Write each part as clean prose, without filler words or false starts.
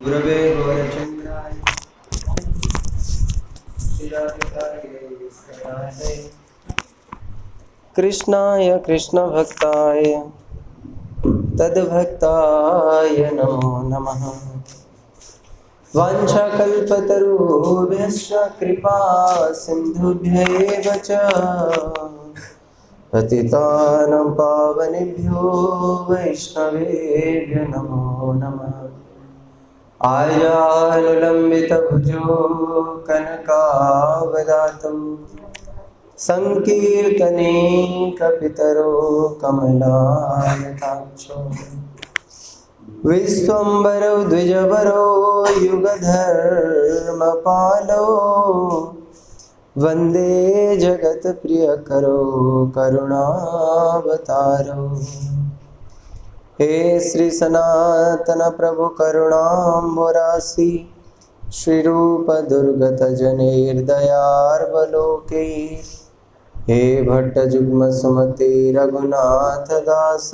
गुरवे गौरचंद्राय कृष्णाय कृष्णभक्ताय तद्भक्ताय नमो नमः। वाञ्छाकल्पतरुभ्यश्च कृपा सिन्धुभ्यैव च पतितानां पावनेभ्यो वैष्णवेभ्यो नमो नमः। आजानुलम्बितभुजो कनकावदातं संकीर्तने कपितरो कमलायताक्षो विश्वम्भरो द्विजवरो युगधर्मपालो वन्दे जगत्प्रियकरो करुणावतारो। हे श्री सनातन प्रभु करुणाम्बुरासि श्री रूप दुर्गत जनेर्दयार्वलोके हे भट्ट जुग्म सुमते रघुनाथ दास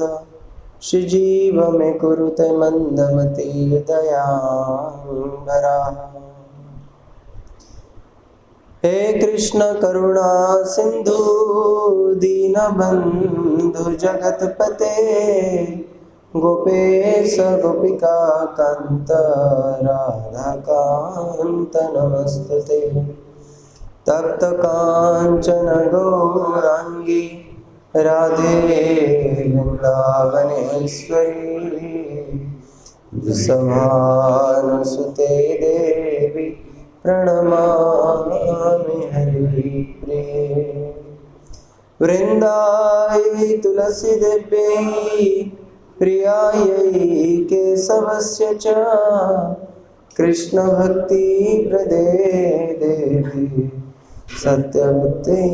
श्रीजीव में कुरुते मंदमते दयाम्बरा। हे कृष्ण करुणा सिंधु दीनबंधु जगतपते गोपेश गोपिका कांत राधा कांत नमस्तुते। तप्त कांचन गौरांगी राधे वृंदावनेश्वरी वृषभानुसुते देवी प्रणमामि हरिप्रिये। वृंदायै तुलसी देव्यै प्रियायै केशवस्य च कृष्ण भक्ति प्रदे देवी सत्यवत्यै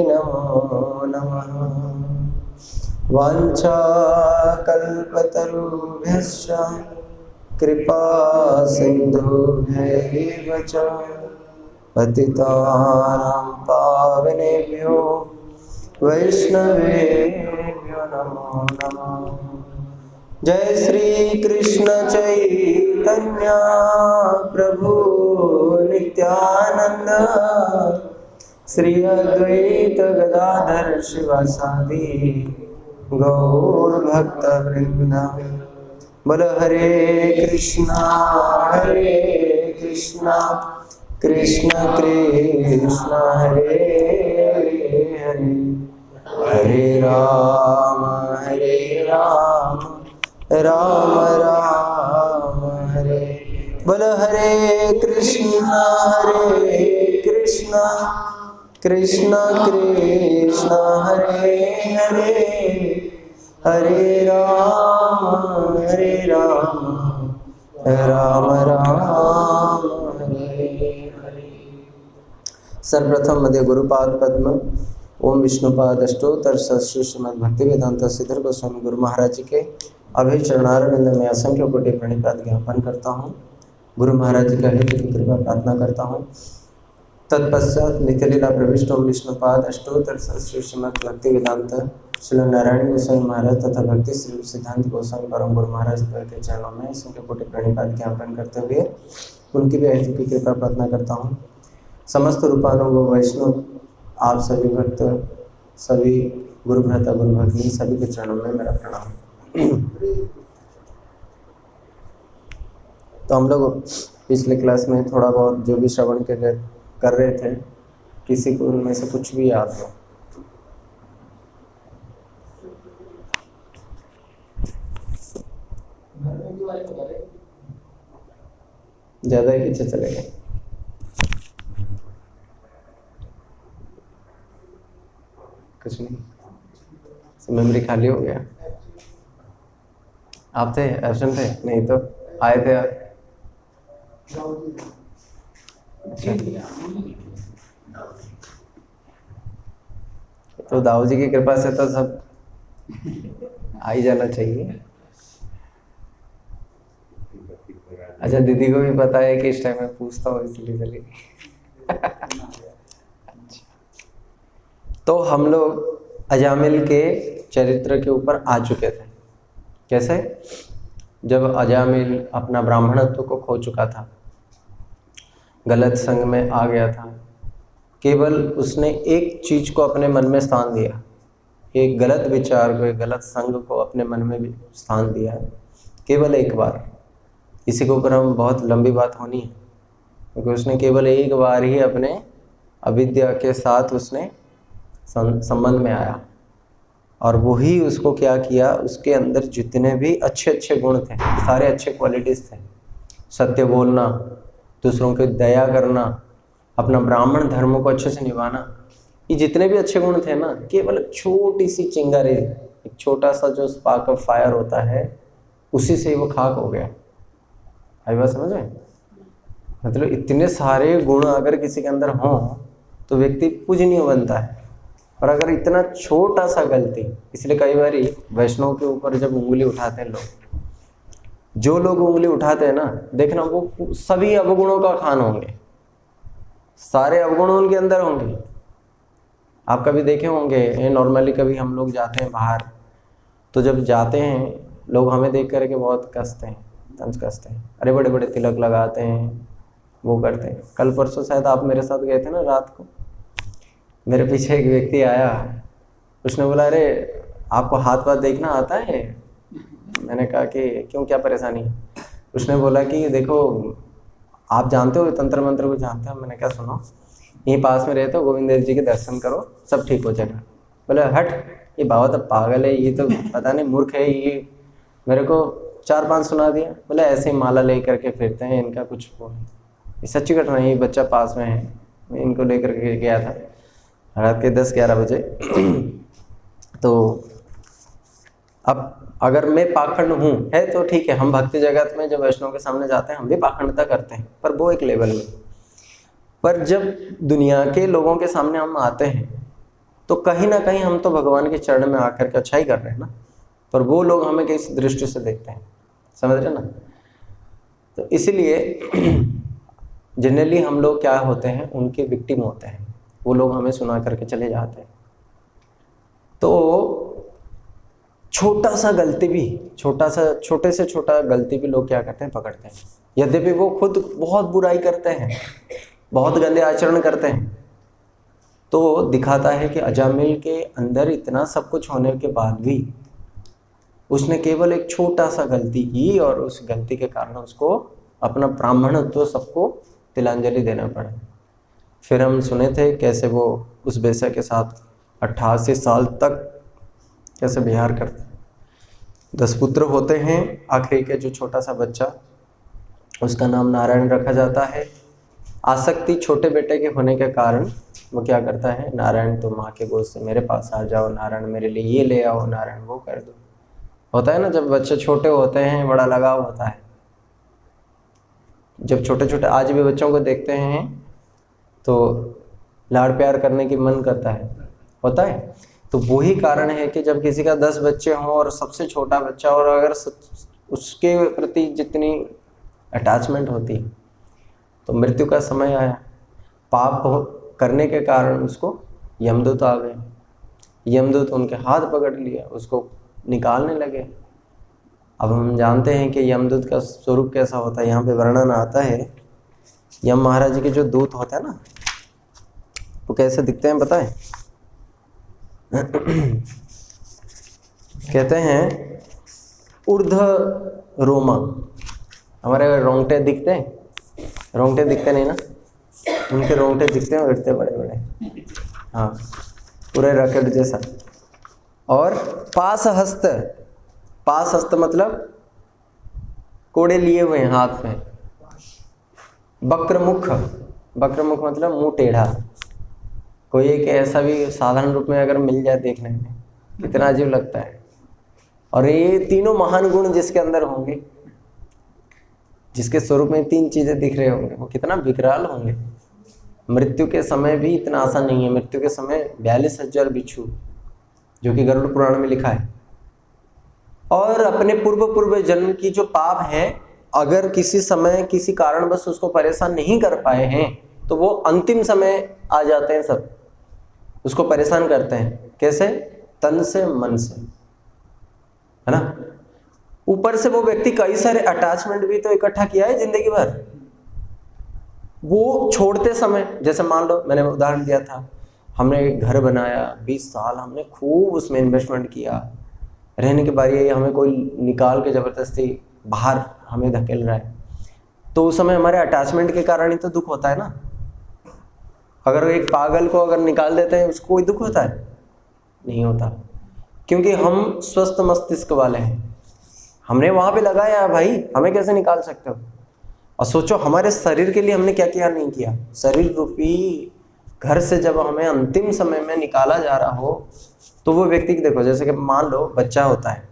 नमो नमः। वाञ्छाकल्पतरुभ्यश्च कृपा सिन्धुभ्यैव च पतितानां पावनेभ्यो वैष्णवेभ्यो नमो नमः। जय श्री कृष्ण चैतन्य प्रभु नित्यानंद श्री अद्वैत गदाधर शिवासादि गौर भक्त वृंद। बोल हरे कृष्णा कृष्ण कृष्ण हरे हरे हरे राम राम राम हरे। बोल हरे कृष्ण कृष्ण कृष्ण हरे हरे हरे राम राम राम हरे हरे। सर्वप्रथम मध्य गुरुपाद पद्म ओम विष्णुपाद अष्टोत्तर श्री श्रीमद् भक्ति वेदांत श्रीधर गोस्वामी गुरु महाराज जी के अभय चरणारविंद में असंख्य कोटि प्रणिपात ज्ञापन करता हूँ। गुरु महाराज जी का हित की कृपा प्रार्थना करता हूँ। तत्पश्चात नित्यलीला प्रविष्ट ओम विष्णुपाद अष्टोत्तर श्री श्रीमद् भक्ति वेदांत श्री नारायण गोस्वामी महाराज तथा भक्ति श्री सिद्धांत गोस्वामी परम गुरु महाराज के चरणों में असंख्य कोटि प्रणिपात ज्ञापन करते हुए उनकी भी हित की कृपा प्रार्थना करता हूँ। समस्त रूपानुगो वैष्णव आप सभी भक्त सभी गुरु भ्राता गुरु भगिनी सभी के चरणों में मेरा प्रणाम। तो हम लोग पिछले क्लास में थोड़ा बहुत जो भी श्रवण कर रहे थे, किसी को उनमें से कुछ भी याद हो? ज़्यादा ही पीछे चले गए। कुछ नहीं, मेमोरी खाली हो गया। आप थे एब्सेंट थे? नहीं तो आए थे आप? अच्छा, तो दाऊ जी की कृपा से तो सब आ ही जाना चाहिए। अच्छा, दीदी को भी पता है कि इस टाइम में पूछता हूँ इसलिए चली। अच्छा, तो हम लोग अजामिल के चरित्र के ऊपर आ चुके थे। कैसे? जब अजामिल अपना ब्राह्मणत्व को खो चुका था, गलत संग में आ गया था, केवल उसने एक चीज को अपने मन में स्थान दिया, एक गलत विचार को, एक गलत संग को अपने मन में भी स्थान दिया है, केवल एक बार। इसी के ऊपर हम बहुत लंबी बात होनी है, क्योंकि उसने केवल एक बार ही अपने अविद्या के साथ उसने संबंध में आया, और वही उसको क्या किया, उसके अंदर जितने भी अच्छे अच्छे गुण थे, सारे अच्छे क्वालिटीज़ थे, सत्य बोलना, दूसरों की दया करना, अपना ब्राह्मण धर्म को अच्छे से निभाना, ये जितने भी अच्छे गुण थे ना, केवल छोटी सी चिंगारी, एक छोटा सा जो स्पार्क ऑफ फायर होता है, उसी से ही वो खाक हो गया। आई बात समझ में? मतलब इतने सारे गुण अगर किसी के अंदर हों तो व्यक्ति पूजनीय बनता है। और अगर इतना छोटा सा गलती, इसलिए कई बार वैष्णव के ऊपर जब उंगली उठाते हैं लोग, जो लोग उंगली उठाते हैं ना, देखना वो सभी अवगुणों का खान होंगे, सारे अवगुण उनके अंदर होंगे। आप कभी देखे होंगे, नॉर्मली कभी हम लोग जाते हैं बाहर, तो जब जाते हैं लोग हमें देख करके बहुत कसते हैं, तंज कसते हैं, अरे बड़े बड़े तिलक लगाते हैं, वो करते हैं। कल परसों शायद आप मेरे साथ गए थे ना, रात को मेरे पीछे एक व्यक्ति आया, उसने बोला अरे आपको हाथ पाथ देखना आता है? मैंने कहा कि क्यों, क्या परेशानी? उसने बोला कि देखो आप जानते हो तंत्र मंत्र को जानते हो? मैंने कहा सुनो, यहीं पास में रहते हो, गोविंद देव जी के दर्शन करो, सब ठीक हो जाएगा। बोले हट, ये बाबा तो पागल है, ये तो पता नहीं मूर्ख है, ये मेरे को 4-5 सुना दिया। बोले ऐसे ही माला ले करके फिरते हैं, इनका कुछ वो नहीं। ये सच्ची घटना, ये बच्चा पास में है, मैं इनको लेकर के गया था रात के 10-11 बजे। तो अब अगर मैं पाखंड हूँ है तो ठीक है, हम भक्ति जगत में जब वैष्णव के सामने जाते हैं हम भी पाखंडता करते हैं, पर वो एक लेवल में। पर जब दुनिया के लोगों के सामने हम आते हैं तो कहीं ना कहीं हम तो भगवान के चरण में आकर के अच्छा ही कर रहे हैं ना, पर वो लोग हमें किस दृष्टि से देखते हैं, समझ रहे ना? तो इसलिए जनरली हम लोग क्या होते हैं, उनके विक्टिम होते हैं, वो लोग हमें सुना करके चले जाते हैं। तो छोटा सा गलती भी, छोटे से छोटा गलती भी लोग क्या करते हैं, पकड़ते हैं, यद्यपि वो खुद बहुत बुराई करते हैं, बहुत गंदे आचरण करते हैं। तो दिखाता है कि अजामिल के अंदर इतना सब कुछ होने के बाद भी उसने केवल एक छोटा सा गलती की, और उस गलती के कारण उसको अपना ब्राह्मणत्व सबको तिलांजलि देना पड़ा। फिर हम सुने थे कैसे वो उस बेसा के साथ 88 साल तक कैसे विहार करते हैं। 10 पुत्र होते हैं, आखिरी के जो छोटा सा बच्चा, उसका नाम नारायण रखा जाता है। आसक्ति छोटे बेटे के होने के कारण वो क्या करता है, नारायण तुम माँ के गोद से मेरे पास आ जाओ, नारायण मेरे लिए ये ले आओ, नारायण वो कर दो। होता है ना, जब बच्चे छोटे होते हैं बड़ा लगाव होता है। जब छोटे छोटे आज भी बच्चों को देखते हैं तो लाड़ प्यार करने की मन करता है, होता है। तो वही कारण है कि जब किसी का 10 बच्चे हों और सबसे छोटा बच्चा, और अगर उसके प्रति जितनी अटैचमेंट होती, तो मृत्यु का समय आया, पाप करने के कारण उसको यमदूत आ गए। यमदूत उनके हाथ पकड़ लिया, उसको निकालने लगे। अब हम जानते हैं कि यमदूत का स्वरूप कैसा होता है, यहाँ पे वर्णन आता है। यम महाराज जी के जो दूत होते हैं ना, वो कैसे दिखते हैं बताएं? कहते हैं ऊर्ध्व रोमा, हमारे रोंगटे दिखते हैं, रोंगटे दिखते नहीं ना, उनके रोंगटे दिखते हैं, उड़ते बड़े बड़े, हाँ पूरे रॉकेट जैसा। और पास हस्त, पास हस्त मतलब कोड़े लिए हुए हैं हाथ में। वक्रमुख, वक्रमुख मतलब मुंह टेढ़ा। कोई एक ऐसा भी साधारण रूप में अगर मिल जाए देखने में कितना अजीब लगता है। और ये तीनों महान गुण जिसके अंदर होंगे, जिसके स्वरूप में 3 चीजें दिख रहे होंगे, वो कितना विकराल होंगे। मृत्यु के समय भी इतना आसान नहीं है। मृत्यु के समय 42,000 बिच्छू, जो कि गरुड़ पुराण में लिखा है। और अपने पूर्व जन्म की जो पाप है, अगर किसी समय किसी कारणवश उसको परेशान नहीं कर पाए हैं, तो वो अंतिम समय आ जाते हैं, सब उसको परेशान करते हैं। कैसे? तन से, मन से, है ना। ऊपर से वो व्यक्ति कई सारे अटैचमेंट भी तो इकट्ठा किया है जिंदगी भर। वो छोड़ते समय, जैसे मान लो मैंने उदाहरण दिया था, हमने एक घर बनाया, 20 साल हमने खूब उसमें इन्वेस्टमेंट किया, रहने के बाद ये हमें कोई निकाल के ज़बरदस्ती बाहर हमें धकेल रहा है, तो उस समय हमारे अटैचमेंट के कारण ही तो दुख होता है ना। अगर एक पागल को अगर निकाल देते हैं, उसको कोई दुख होता है? नहीं होता, क्योंकि हम स्वस्थ मस्तिष्क वाले हैं। हमने वहाँ पे लगाया है भाई, हमें कैसे निकाल सकते हो? और सोचो हमारे शरीर के लिए हमने क्या क्या नहीं किया। शरीर रूपी घर से जब हमें अंतिम समय में निकाला जा रहा हो, तो वो व्यक्ति की देखो, जैसे कि मान लो बच्चा होता है,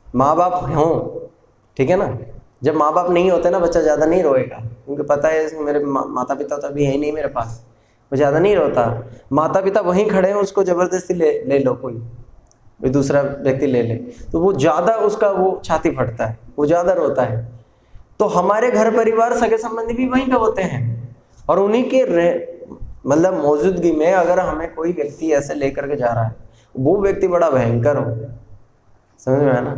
माँ बाप हों, ठीक है ना, जब माँ बाप नहीं होते ना, बच्चा ज़्यादा नहीं रोएगा, क्योंकि पता है मेरे माता पिता तो अभी है ही नहीं मेरे पास, वो ज़्यादा नहीं रोता। माता पिता वहीं खड़े हैं, उसको ज़बरदस्ती ले लो, कोई दूसरा व्यक्ति ले ले, तो वो ज़्यादा उसका वो छाती फटता है, वो ज़्यादा रोता है। तो हमारे घर परिवार सगे संबंधी भी वहीं पे होते हैं, और उन्हीं के मतलब मौजूदगी में अगर हमें कोई व्यक्ति ऐसे लेकर के जा रहा है, वो व्यक्ति बड़ा भयंकर हो, समझ में आया ना।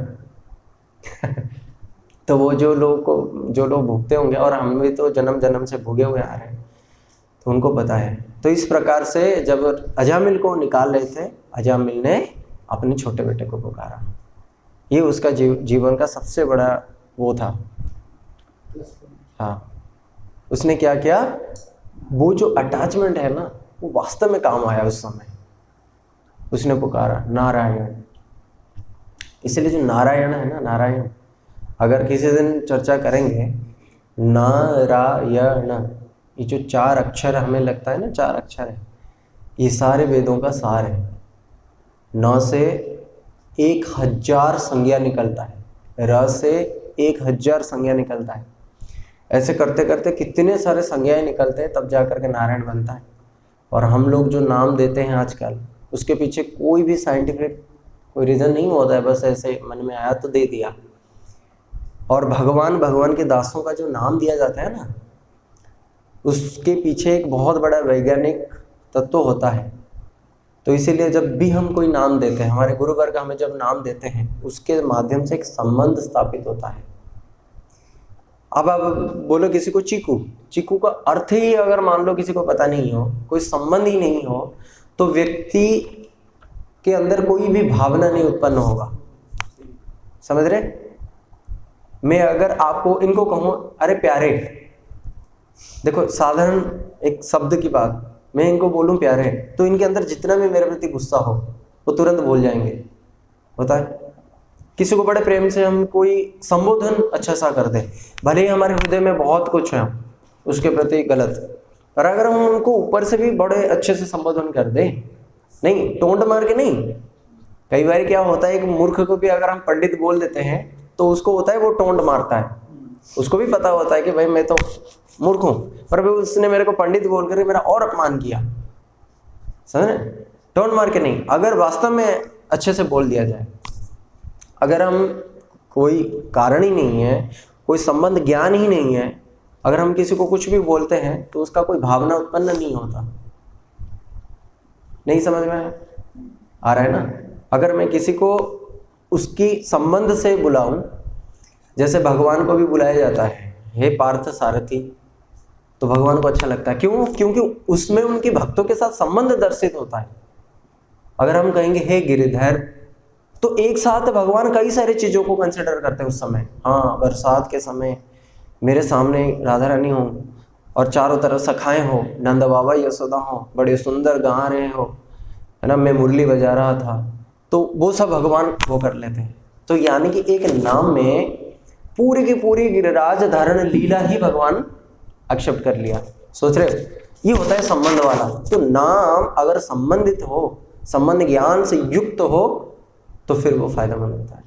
तो वो जो लोग भुगते होंगे, और हम भी तो जन्म जन्म से भुगे हुए आ रहे हैं, तो उनको पता है। तो इस प्रकार से जब अजामिल को निकाल रहे थे, अजामिल ने अपने छोटे बेटे को पुकारा। ये उसका जीवन का सबसे बड़ा वो था। हाँ, उसने क्या किया, वो जो अटैचमेंट है ना, वो वास्तव में काम आया उस समय। उसने पुकारा नारायण। इसलिए जो नारायण है ना, नारायण अगर किसी दिन चर्चा करेंगे, नारायण, ये जो 4 अक्षर हमें लगता है ना, 4 अक्षर है, ये सारे वेदों का सार है। 9 से 1000 संज्ञा निकलता है, र से 1000 संज्ञा निकलता है। ऐसे करते करते कितने सारे संज्ञाएं निकलते हैं, तब जाकर के नारायण बनता है। और हम लोग जो नाम देते हैं आजकल, उसके पीछे कोई भी साइंटिफिक कोई रीज़न नहीं होता है, बस ऐसे मन में आया तो दे दिया। और भगवान के दासों का जो नाम दिया जाता है ना, उसके पीछे एक बहुत बड़ा वैज्ञानिक तत्व होता है। तो इसीलिए जब भी हम कोई नाम देते हैं, हमारे गुरु वर्ग हमें जब नाम देते हैं, उसके माध्यम से एक संबंध स्थापित होता है। अब आप बोलो किसी को चीकू, चीकू का अर्थ ही अगर मान लो किसी को पता नहीं हो, कोई संबंध ही नहीं हो, तो व्यक्ति के अंदर कोई भी भावना नहीं उत्पन्न होगा। समझ रहे? मैं अगर आपको इनको कहूँ अरे प्यारे, देखो साधारण एक शब्द की बात, मैं इनको बोलूँ प्यारे, तो इनके अंदर जितना भी मेरे प्रति गुस्सा हो वो तुरंत बोल जाएंगे। होता है। किसी को बड़े प्रेम से हम कोई संबोधन अच्छा सा कर दे, भले ही हमारे हृदय में बहुत कुछ है उसके प्रति गलत, और अगर हम उनको ऊपर से भी बड़े अच्छे से संबोधन कर दे, नहीं टोंट मार के नहीं। कई बार क्या होता है, एक मूर्ख को भी अगर हम पंडित बोल देते हैं तो उसको होता है वो टोंट मारता है, उसको भी पता होता है कि भाई मैं तो मूर्ख हूँ, पर भी उसने मेरे को पंडित बोल कर मेरा और अपमान किया। समझ? टोंट मार के नहीं, अगर वास्तव में अच्छे से बोल दिया जाए, अगर हम कोई कारण ही नहीं है, कोई संबंध ज्ञान ही नहीं है, अगर हम किसी को कुछ भी बोलते हैं तो उसका कोई भावना उत्पन्न नहीं होता। नहीं समझ में आ रहा है ना? अगर मैं किसी को उसकी संबंध से बुलाऊं, जैसे भगवान को भी बुलाया जाता है, हे पार्थ सारथी, तो भगवान को अच्छा लगता है। क्यों? क्योंकि उसमें उनके भक्तों के साथ संबंध दर्शित होता है। अगर हम कहेंगे हे गिरिधर, तो एक साथ भगवान कई सारी चीज़ों को कंसिडर करते हैं उस समय। हाँ, बरसात के समय मेरे सामने राधा रानी हो और चारों तरफ सखाएं हो, नंद बाबा यशोदा हो, बड़े सुंदर गा रहे हो, है ना, मैं मुरली बजा रहा था, तो वो सब भगवान वो कर लेते हैं। तो यानी कि एक नाम में पूरी की पूरी गिरिराज धारण लीला ही भगवान एक्सेप्ट कर लिया। सोच रहे हो? ये होता है संबंध वाला। तो नाम अगर संबंधित हो, संबंध ज्ञान से युक्त हो, तो फिर वो फायदेमंद होता है।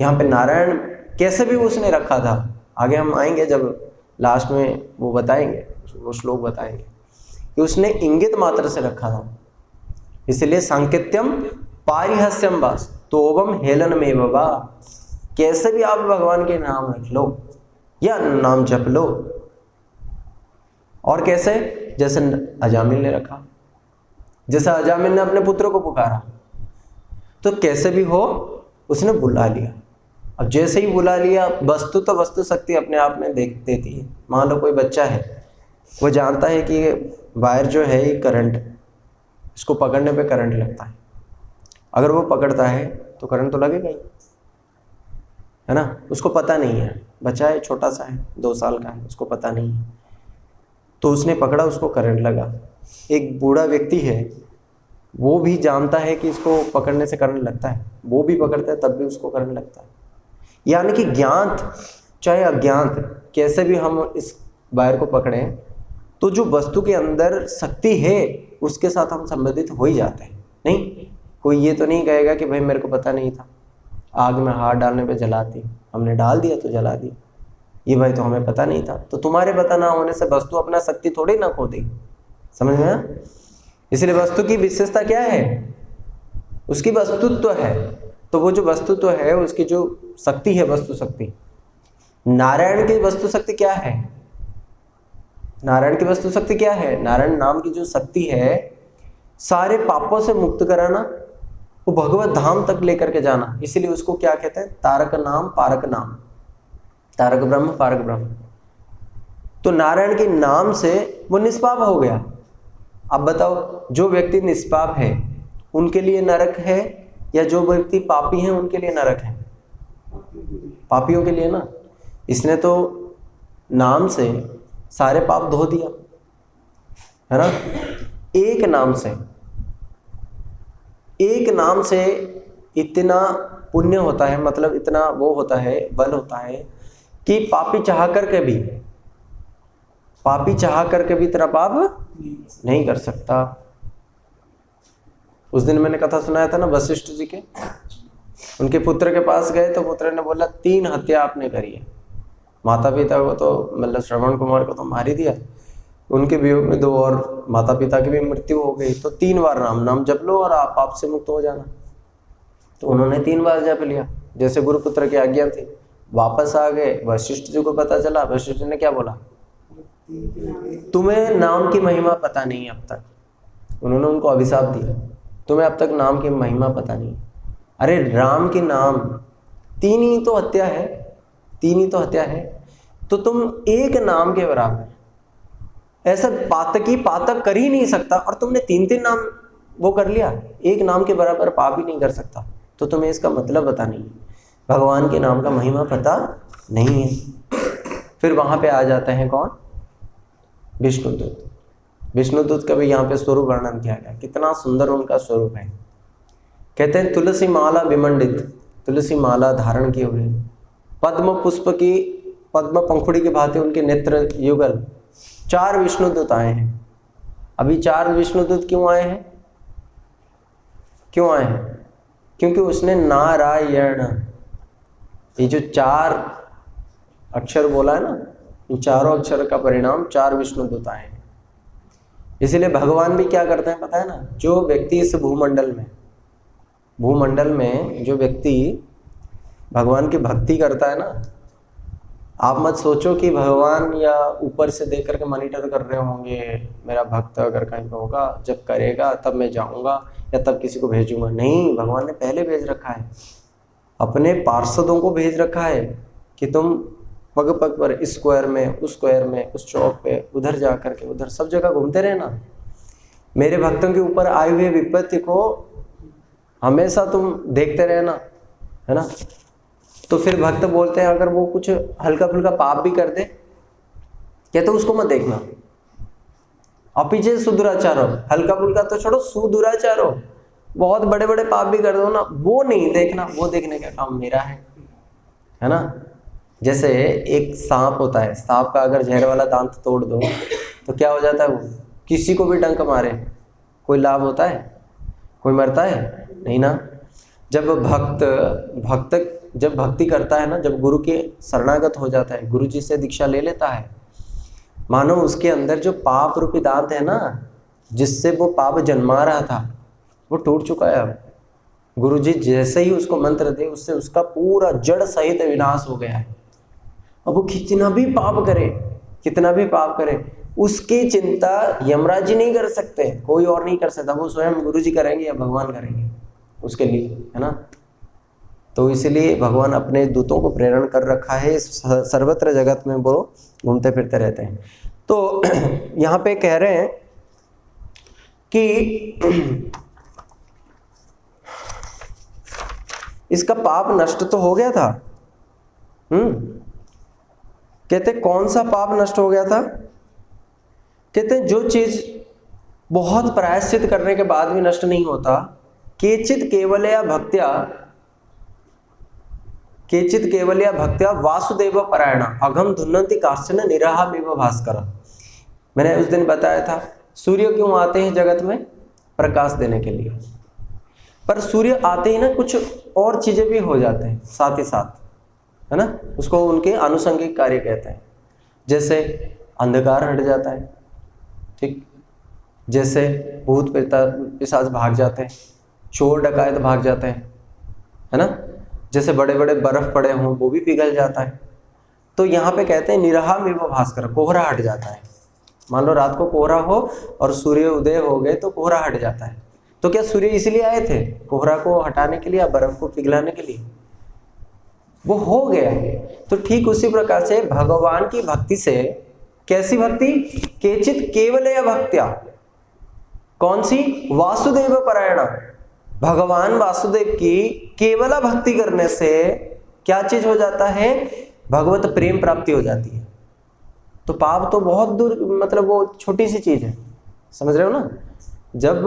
यहाँ पे नारायण कैसे भी उसने रखा था, आगे हम आएंगे जब लास्ट में वो बताएंगे, वो श्लोक बताएंगे कि उसने इंगित मात्र से रखा था। इसलिए सांकेत्यम पारिहास्यम वास तोवम हेलन में बाबा, कैसे भी आप भगवान के नाम रख लो या नाम जप लो। और कैसे? जैसे अजामिल ने रखा, जैसे अजामिल ने अपने पुत्र को पुकारा, तो कैसे भी हो उसने बुला लिया। अब जैसे ही बुला लिया, वस्तु तो वस्तु शक्ति अपने आप में देती है। मान लो कोई बच्चा है, वो जानता है कि वायर जो है ये करंट, इसको पकड़ने पे करंट लगता है, अगर वो पकड़ता है तो करंट तो लगेगा ही, है ना। उसको पता नहीं है, बच्चा है, छोटा सा है, 2 साल का है, उसको पता नहीं है, तो उसने पकड़ा, उसको करंट लगा। एक बूढ़ा व्यक्ति है, वो भी जानता है कि इसको पकड़ने से करंट लगता है, वो भी पकड़ता है तब भी उसको करंट लगता है। यानी कि ज्ञात चाहे अज्ञात, कैसे भी हम इस वायर को पकड़ें तो जो वस्तु के अंदर शक्ति है उसके साथ हम संबंधित हो ही जाते हैं। नहीं, कोई ये तो नहीं कहेगा कि भाई मेरे को पता नहीं था, आग में हाथ डालने पे जलाती, हमने डाल दिया तो जला दी, ये भाई तो हमें पता नहीं था। तो तुम्हारे पता ना होने से वस्तु अपना शक्ति थोड़ी ना खो देगी, समझ में आया? इसलिए वस्तु की विशेषता क्या है? उसकी वस्तुत्व है। तो वो जो वस्तुत्व है उसकी जो शक्ति है, वस्तु शक्ति, नारायण की वस्तु शक्ति क्या है? नारायण की वस्तु शक्ति क्या है? नारायण नाम की जो शक्ति है, सारे पापों से मुक्त कराना, वो भगवत धाम तक लेकर के जाना। इसीलिए उसको क्या कहते हैं? तारक नाम पारक नाम, तारक ब्रह्म पारक ब्रह्म। तो नारायण के नाम से वो निष्पाप हो गया। अब बताओ, जो व्यक्ति निष्पाप है उनके लिए नरक है या जो व्यक्ति पापी हैं उनके लिए नरक है? पापियों के लिए ना। इसने तो नाम से सारे पाप धो दिया, है ना? एक नाम से इतना पुण्य होता है, मतलब इतना वो होता है, बल होता है कि पापी चाह करके भी इतना पाप नहीं कर सकता। उस दिन मैंने कथा सुनाया था ना वशिष्ठ जी के, उनके पुत्र के पास गए तो पुत्र ने बोला 3 हत्या आपने करी है। माता पिता को तो मतलब श्रवण कुमार को तो मार ही दिया, उनके वियोग में 2 और माता पिता की भी मृत्यु हो गई। तो 3 बार राम नाम जप लो और आप पाप से मुक्त हो जाना। तो उन्होंने 3 बार जप लिया, जैसे गुरुपुत्र की आज्ञा थी। वापस आ गए, वशिष्ठ जी को पता चला, वशिष्ठ जी ने क्या बोला? तुम्हें नाम की महिमा पता नहीं अब तक। उन्होंने उनको अभिशाप दिया, तुम्हें अब तक नाम की महिमा पता नहीं। अरे राम के नाम 3 ही तो हत्या है, 3 ही तो हत्या है, तो तुम एक नाम के बराबर, ऐसा पातकी पातक कर ही नहीं सकता, और तुमने 3 नाम वो कर लिया, एक नाम के बराबर पाप ही नहीं कर सकता, तो तुम्हें इसका मतलब पता नहीं, भगवान के नाम का महिमा पता नहीं है। फिर वहां पे आ जाते हैं कौन? विष्णुदूत। विष्णुदूत का भी यहाँ पे स्वरूप वर्णन किया गया, कितना सुंदर उनका स्वरूप है। कहते हैं तुलसी माला विमंडित, तुलसी माला धारण किए हुए, पद्म पुष्प की पद्म पंखुड़ी की भांति उनके नेत्र युगल। 4 विष्णुदूत आए हैं। अभी 4 विष्णुदूत क्यों आए हैं? क्यों आए हैं? क्योंकि उसने नारायण, ये जो 4 अक्षर बोला है ना, इन चारों अक्षर का परिणाम 4 विष्णुदूत आए हैं। इसलिए भगवान भी क्या करते हैं पता है ना? जो व्यक्ति इस भूमंडल में जो व्यक्ति भगवान की भक्ति करता है ना, आप मत सोचो कि भगवान या ऊपर से देख करके मॉनिटर कर रहे होंगे, मेरा भक्त अगर कहीं पे होगा, जब करेगा तब मैं जाऊंगा या तब किसी को भेजूंगा। नहीं, भगवान ने पहले भेज रखा है, अपने पार्षदों को भेज रखा है कि तुम पग पग पर, इस स्क्वायर में, उस स्क्वायर में, उस चौक पे, उधर जा करके उधर सब जगह घूमते रहना। मेरे भक्तों के ऊपर आए हुए विपत्ति को हमेशा तुम देखते रहना, है ना? तो फिर भक्त बोलते हैं अगर वो कुछ हल्का फुल्का पाप भी कर दे, कहते उसको मत देखना, अपीछे सुदुराचार हो, हल्का फुल्का तो छोड़ो, सुदुराचार हो, बहुत बड़े बड़े पाप भी कर दो ना, वो नहीं देखना, वो देखने का काम मेरा है ना? जैसे एक सांप होता है, सांप का अगर जहर वाला दांत तोड़ दो तो क्या हो जाता है? वो किसी को भी डंक मारे कोई लाभ होता है? कोई मरता है? नहीं ना। जब भक्ति करता है ना, जब गुरु के शरणागत हो जाता है, गुरु जी से दीक्षा ले लेता है, मानो उसके अंदर जो पाप रूपी दांत है ना, जिससे वो पाप जन्मा रहा था, वो टूट चुका है। अब गुरु जी जैसे ही उसको मंत्र दे, उससे उसका पूरा जड़ सहित विनाश हो गया है। अब वो कितना भी पाप करे, उसकी चिंता यमराज जी नहीं कर सकते, कोई और नहीं कर सकता, वो स्वयं गुरु जी करेंगे या भगवान करेंगे उसके लिए, है ना? तो इसलिए भगवान अपने दूतों को प्रेरण कर रखा है, सर्वत्र जगत में वो घूमते फिरते रहते हैं। तो यहाँ पे कह रहे हैं कि इसका पाप नष्ट तो हो गया था। कहते कौन सा पाप नष्ट हो गया था? कहते जो चीज बहुत प्रायश्चित करने के बाद भी नष्ट नहीं होता, केचित केवलया भक्त्या केचित केवलिया भक्त्या वासुदेव परायणा अघम धुन्नति काश्चन निराहामेव भास्कर। मैंने उस दिन बताया था सूर्य क्यों आते हैं जगत में, प्रकाश देने के लिए। पर सूर्य आते ही ना कुछ और चीजें भी हो जाते हैं साथ ही साथ, है ना, उसको उनके आनुषंगिक कार्य कहते हैं। जैसे अंधकार हट जाता है, ठीक, जैसे भूत पिशाच भाग जाते हैं, चोर डकायत भाग जाते हैं, है ना, जैसे बड़े बड़े बर्फ पड़े हों वो भी पिघल जाता है। तो यहाँ पे कहते हैं निराहामेव भास्कर, कोहरा हट जाता है। मान लो रात को कोहरा हो और सूर्य उदय हो गए तो कोहरा हट जाता है। तो क्या सूर्य इसलिए आए थे कोहरा को हटाने के लिए या बर्फ को पिघलाने के लिए? वो हो गया। तो ठीक उसी प्रकार से भगवान की भक्ति से, कैसी भक्ति? केचित केवलया भक्त्या, कौन सी? वासुदेव परायणा, भगवान वासुदेव की केवला भक्ति करने से क्या चीज हो जाता है? भगवत प्रेम प्राप्ति हो जाती है। तो पाप तो बहुत दूर, मतलब वो छोटी सी चीज है, समझ रहे हो ना। जब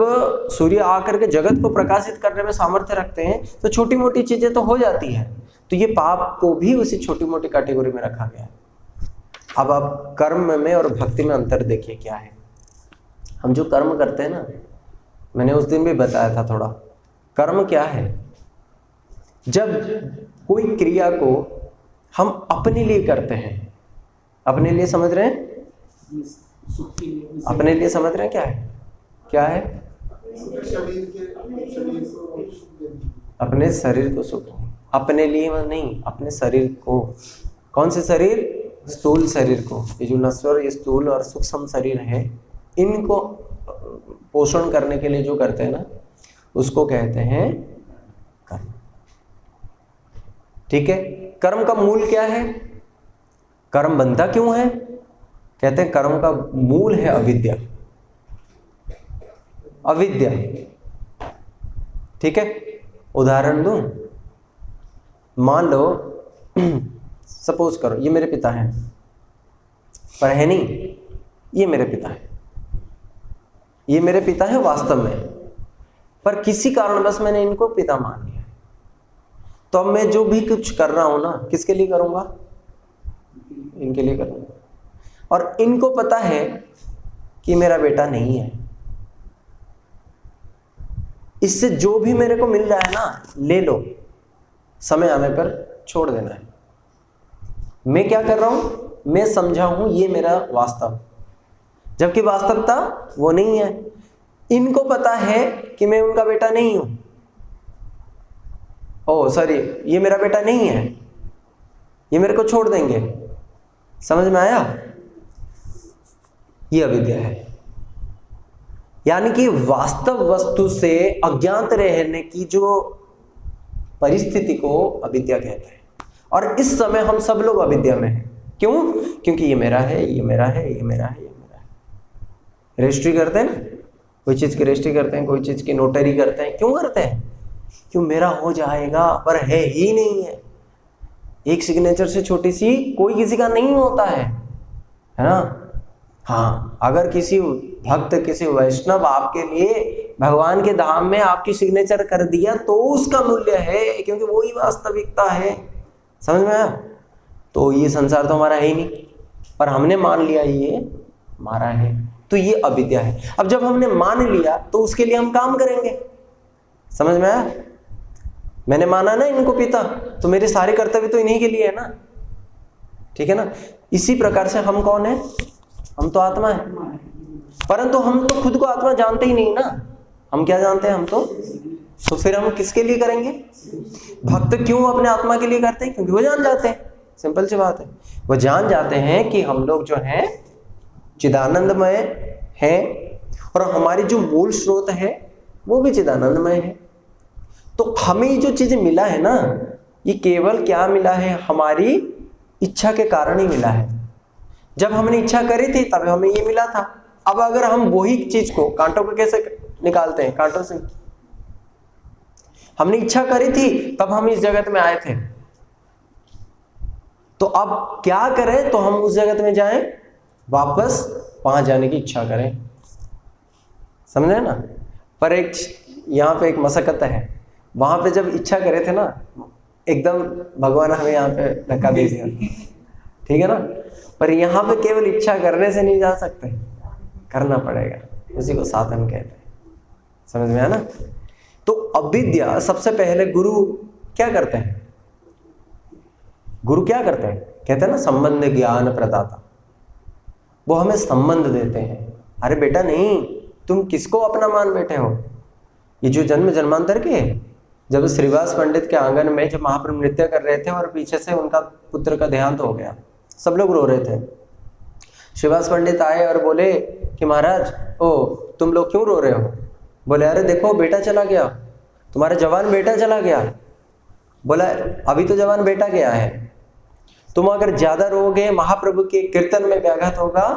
सूर्य आकर के जगत को प्रकाशित करने में सामर्थ्य रखते हैं तो छोटी मोटी चीजें तो हो जाती है। तो ये पाप को भी उसी छोटी मोटी कैटेगरी में रखा गया है। अब आप कर्म में और भक्ति में अंतर देखिए क्या है। हम जो कर्म करते हैं ना, मैंने उस दिन भी बताया था थोड़ा, कर्म क्या है? जब कोई क्रिया को हम अपने लिए करते हैं, अपने लिए समझ रहे हैं, अपने लिए समझ रहे हैं क्या है? क्या है? अपने शरीर को सुख, अपने लिए नहीं, अपने शरीर को। कौन से शरीर? स्थूल शरीर को। ये जो नश्वर, ये स्थूल और सूक्ष्म शरीर है, इनको पोषण करने के लिए जो करते हैं ना, उसको कहते हैं कर्म। ठीक है। कर्म का मूल क्या है? कर्म बनता क्यों है? कहते हैं कर्म का मूल है अविद्या। अविद्या, ठीक है। उदाहरण दूं, मान लो सपोज करो ये मेरे पिता हैं, पर है नहीं, ये मेरे पिता हैं, ये मेरे पिता हैं वास्तव में, पर किसी कारणवश मैंने इनको पिता मान लिया। तो अब मैं जो भी कुछ कर रहा हूं ना, किसके लिए करूंगा? इनके लिए करूंगा। और इनको पता है कि मेरा बेटा नहीं है, इससे जो भी मेरे को मिल रहा है ना, ले लो, समय आने पर छोड़ देना है। मैं क्या कर रहा हूं? मैं समझा हूं ये मेरा वास्तव, जबकि वास्तवता वो नहीं है। इनको पता है कि मैं उनका बेटा नहीं हूं। ओह सॉरी, ये मेरा बेटा नहीं है, ये मेरे को छोड़ देंगे। समझ में आया? ये अविद्या है। यानी कि वास्तव वस्तु से अज्ञात रहने की जो परिस्थिति को अविद्या कहते हैं। और इस समय हम सब लोग अविद्या में हैं। क्यों? क्योंकि ये मेरा है, ये मेरा है, ये मेरा है, ये मेरा है। रजिस्ट्री करते हैं ना, कोई चीज की रजिस्ट्री करते हैं, कोई चीज की नोटरी करते हैं। क्यों करते हैं? क्यों मेरा हो जाएगा, पर है ही नहीं है। एक सिग्नेचर से छोटी सी कोई किसी का नहीं होता है ना। हाँ, अगर किसी भक्त, किसी वैष्णव आपके लिए भगवान के धाम में आपकी सिग्नेचर कर दिया तो उसका मूल्य है, क्योंकि वो ही वास्तविकता है। समझ में आया? तो ये संसार तो हमारा है ही नहीं, पर हमने मान लिया ये हमारा है, तो ये अविद्या है। अब जब हमने मान लिया तो उसके लिए हम काम करेंगे। समझ में आया? मैंने माना ना इनको पिता, तो मेरे सारे कर्तव्य तो इन्हीं के लिए है ना, ठीक है ना। इसी प्रकार से हम कौन है? हम तो आत्मा है, परंतु हम तो खुद को आत्मा जानते ही नहीं ना। हम क्या जानते हैं? हम तो फिर हम किसके लिए करेंगे? भक्त क्यों अपने आत्मा के लिए करते हैं? क्योंकि वो जान जाते हैं, सिंपल सी बात है। वो जान जाते हैं कि हम लोग जो हैं चिदानंदमय हैं, और हमारी जो मूल स्रोत है वो भी चिदानंदमय है। तो हमें जो चीज मिला है ना, ये केवल क्या मिला है? हमारी इच्छा के कारण ही मिला है। जब हमने इच्छा करी थी तब हमें ये मिला था। अब अगर हम वही चीज को, कांटों को कैसे निकालते हैं? कांटों से। हमने इच्छा करी थी तब हम इस जगत में आए थे, तो अब क्या करें? तो हम उस जगत में जाएं, वापस वहां जाने की इच्छा करें। समझे ना? पर एक यहां पे एक मशक्कत है। वहां पे जब इच्छा करे थे ना, एकदम भगवान हमें यहाँ पे धक्का दे दिया, ठीक है ना। पर यहाँ पे केवल इच्छा करने से नहीं जा सकते, करना पड़ेगा, उसी को साधन कहते हैं। समझ में आया ना। तो अविद्या सबसे पहले गुरु क्या करते हैं, गुरु क्या करते हैं, कहते हैं ना संबंध ज्ञान प्रदाता, वो हमें संबंध देते हैं। अरे बेटा नहीं, तुम किसको अपना मान बैठे हो, ये जो जन्म जन्मांतर के है। जब श्रीवास पंडित के आंगन में जब महाप्रभु नृत्य कर रहे थे और पीछे से उनका पुत्र का देहांत हो गया, सब लोग रो रहे थे। श्रीवास पंडित आए और बोले कि महाराज ओ तुम लोग क्यों रो रहे हो। बोले अरे देखो बेटा चला गया, तुम्हारा जवान बेटा चला गया। बोला अभी तो जवान बेटा गया है, तुम अगर ज्यादा रोगे महाप्रभु के कीर्तन में व्याघात होगा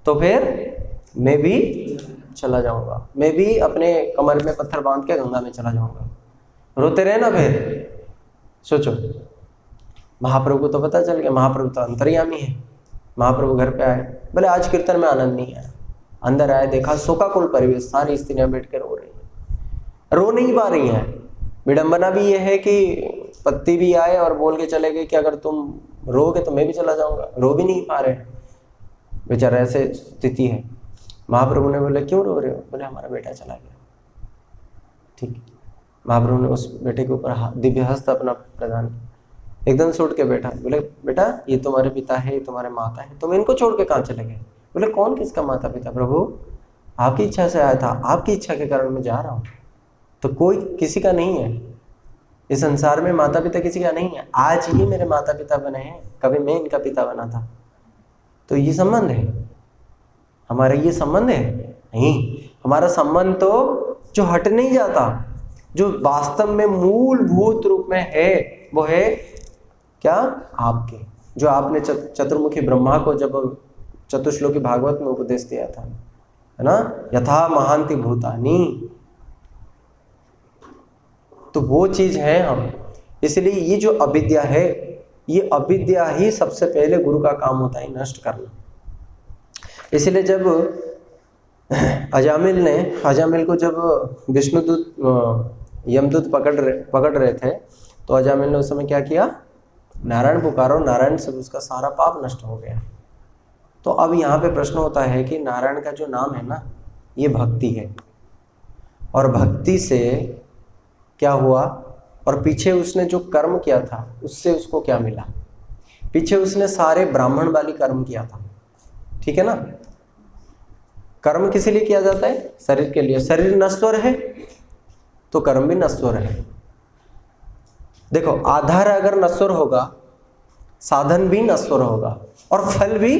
तो फिर मैं भी चला जाऊंगा, मैं भी अपने कमर में पत्थर बांध के गंगा में चला जाऊंगा। रोते रहे ना फिर। सोचो, महाप्रभु को तो पता चल गया, महाप्रभु तो अंतर्यामी है। महाप्रभु घर पे आए, बोले आज कीर्तन में आनंद नहीं आया। अंदर आए, देखा शोकाकुल परिवेश, सारी स्त्रियां बैठ कर रो रही हैं, रो नहीं पा रही हैं। विडंबना भी ये है कि पति भी आए और बोल के चले गए कि अगर तुम रोगे तो मैं भी चला जाऊंगा, रो भी नहीं पा रहे बेचारा, ऐसे स्थिति है। महाप्रभु ने बोले क्यों रो रहे हो। बोले हमारा बेटा चला गया। ठीक, महाप्रभु ने उस बेटे के ऊपर दिव्य हस्त अपना प्रदान, एकदम से उठ के बैठा। बोले बेटा ये तुम्हारे पिता है, ये तुम्हारे माता है, तुम इनको छोड़ के कहाँ चले गए। बोले कौन किसका माता पिता, प्रभु आपकी इच्छा से आया था, आपकी इच्छा के कारण मैं जा रहा हूँ, तो कोई किसी का नहीं है इस संसार में, माता पिता किसी का नहीं है। आज ही मेरे माता पिता बने हैं, कभी मैं इनका पिता बना था। तो ये संबंध है हमारा, ये संबंध है नहीं। हमारा संबंध तो जो हट नहीं जाता, जो वास्तव में मूलभूत रूप में है, वो है क्या, आपके, जो आपने चतुर्मुखी ब्रह्मा को जब चतुश्लोकी भागवत में उपदेश दिया था, है ना, यथा महांति भूतानी, तो वो चीज है हम। इसलिए ये जो अविद्या है, ये अविद्या ही सबसे पहले गुरु का काम होता है नष्ट करना। इसलिए जब अजामिल को जब विष्णुदूत यमदूत पकड़ रहे थे, तो अजामिल ने उस समय क्या किया, नारायण पुकारो, नारायण से उसका सारा पाप नष्ट हो गया। तो अब यहाँ पे प्रश्न होता है कि नारायण का जो नाम है ना, ये भक्ति है, और भक्ति से क्या हुआ, और पीछे उसने जो कर्म किया था उससे उसको क्या मिला। पीछे उसने सारे ब्राह्मण वाली कर्म किया था, ठीक है ना। कर्म किस लिए किया जाता है, शरीर के लिए। शरीर नश्वर है तो कर्म भी नश्वर है। देखो आधार अगर नश्वर होगा, साधन भी नश्वर होगा और फल भी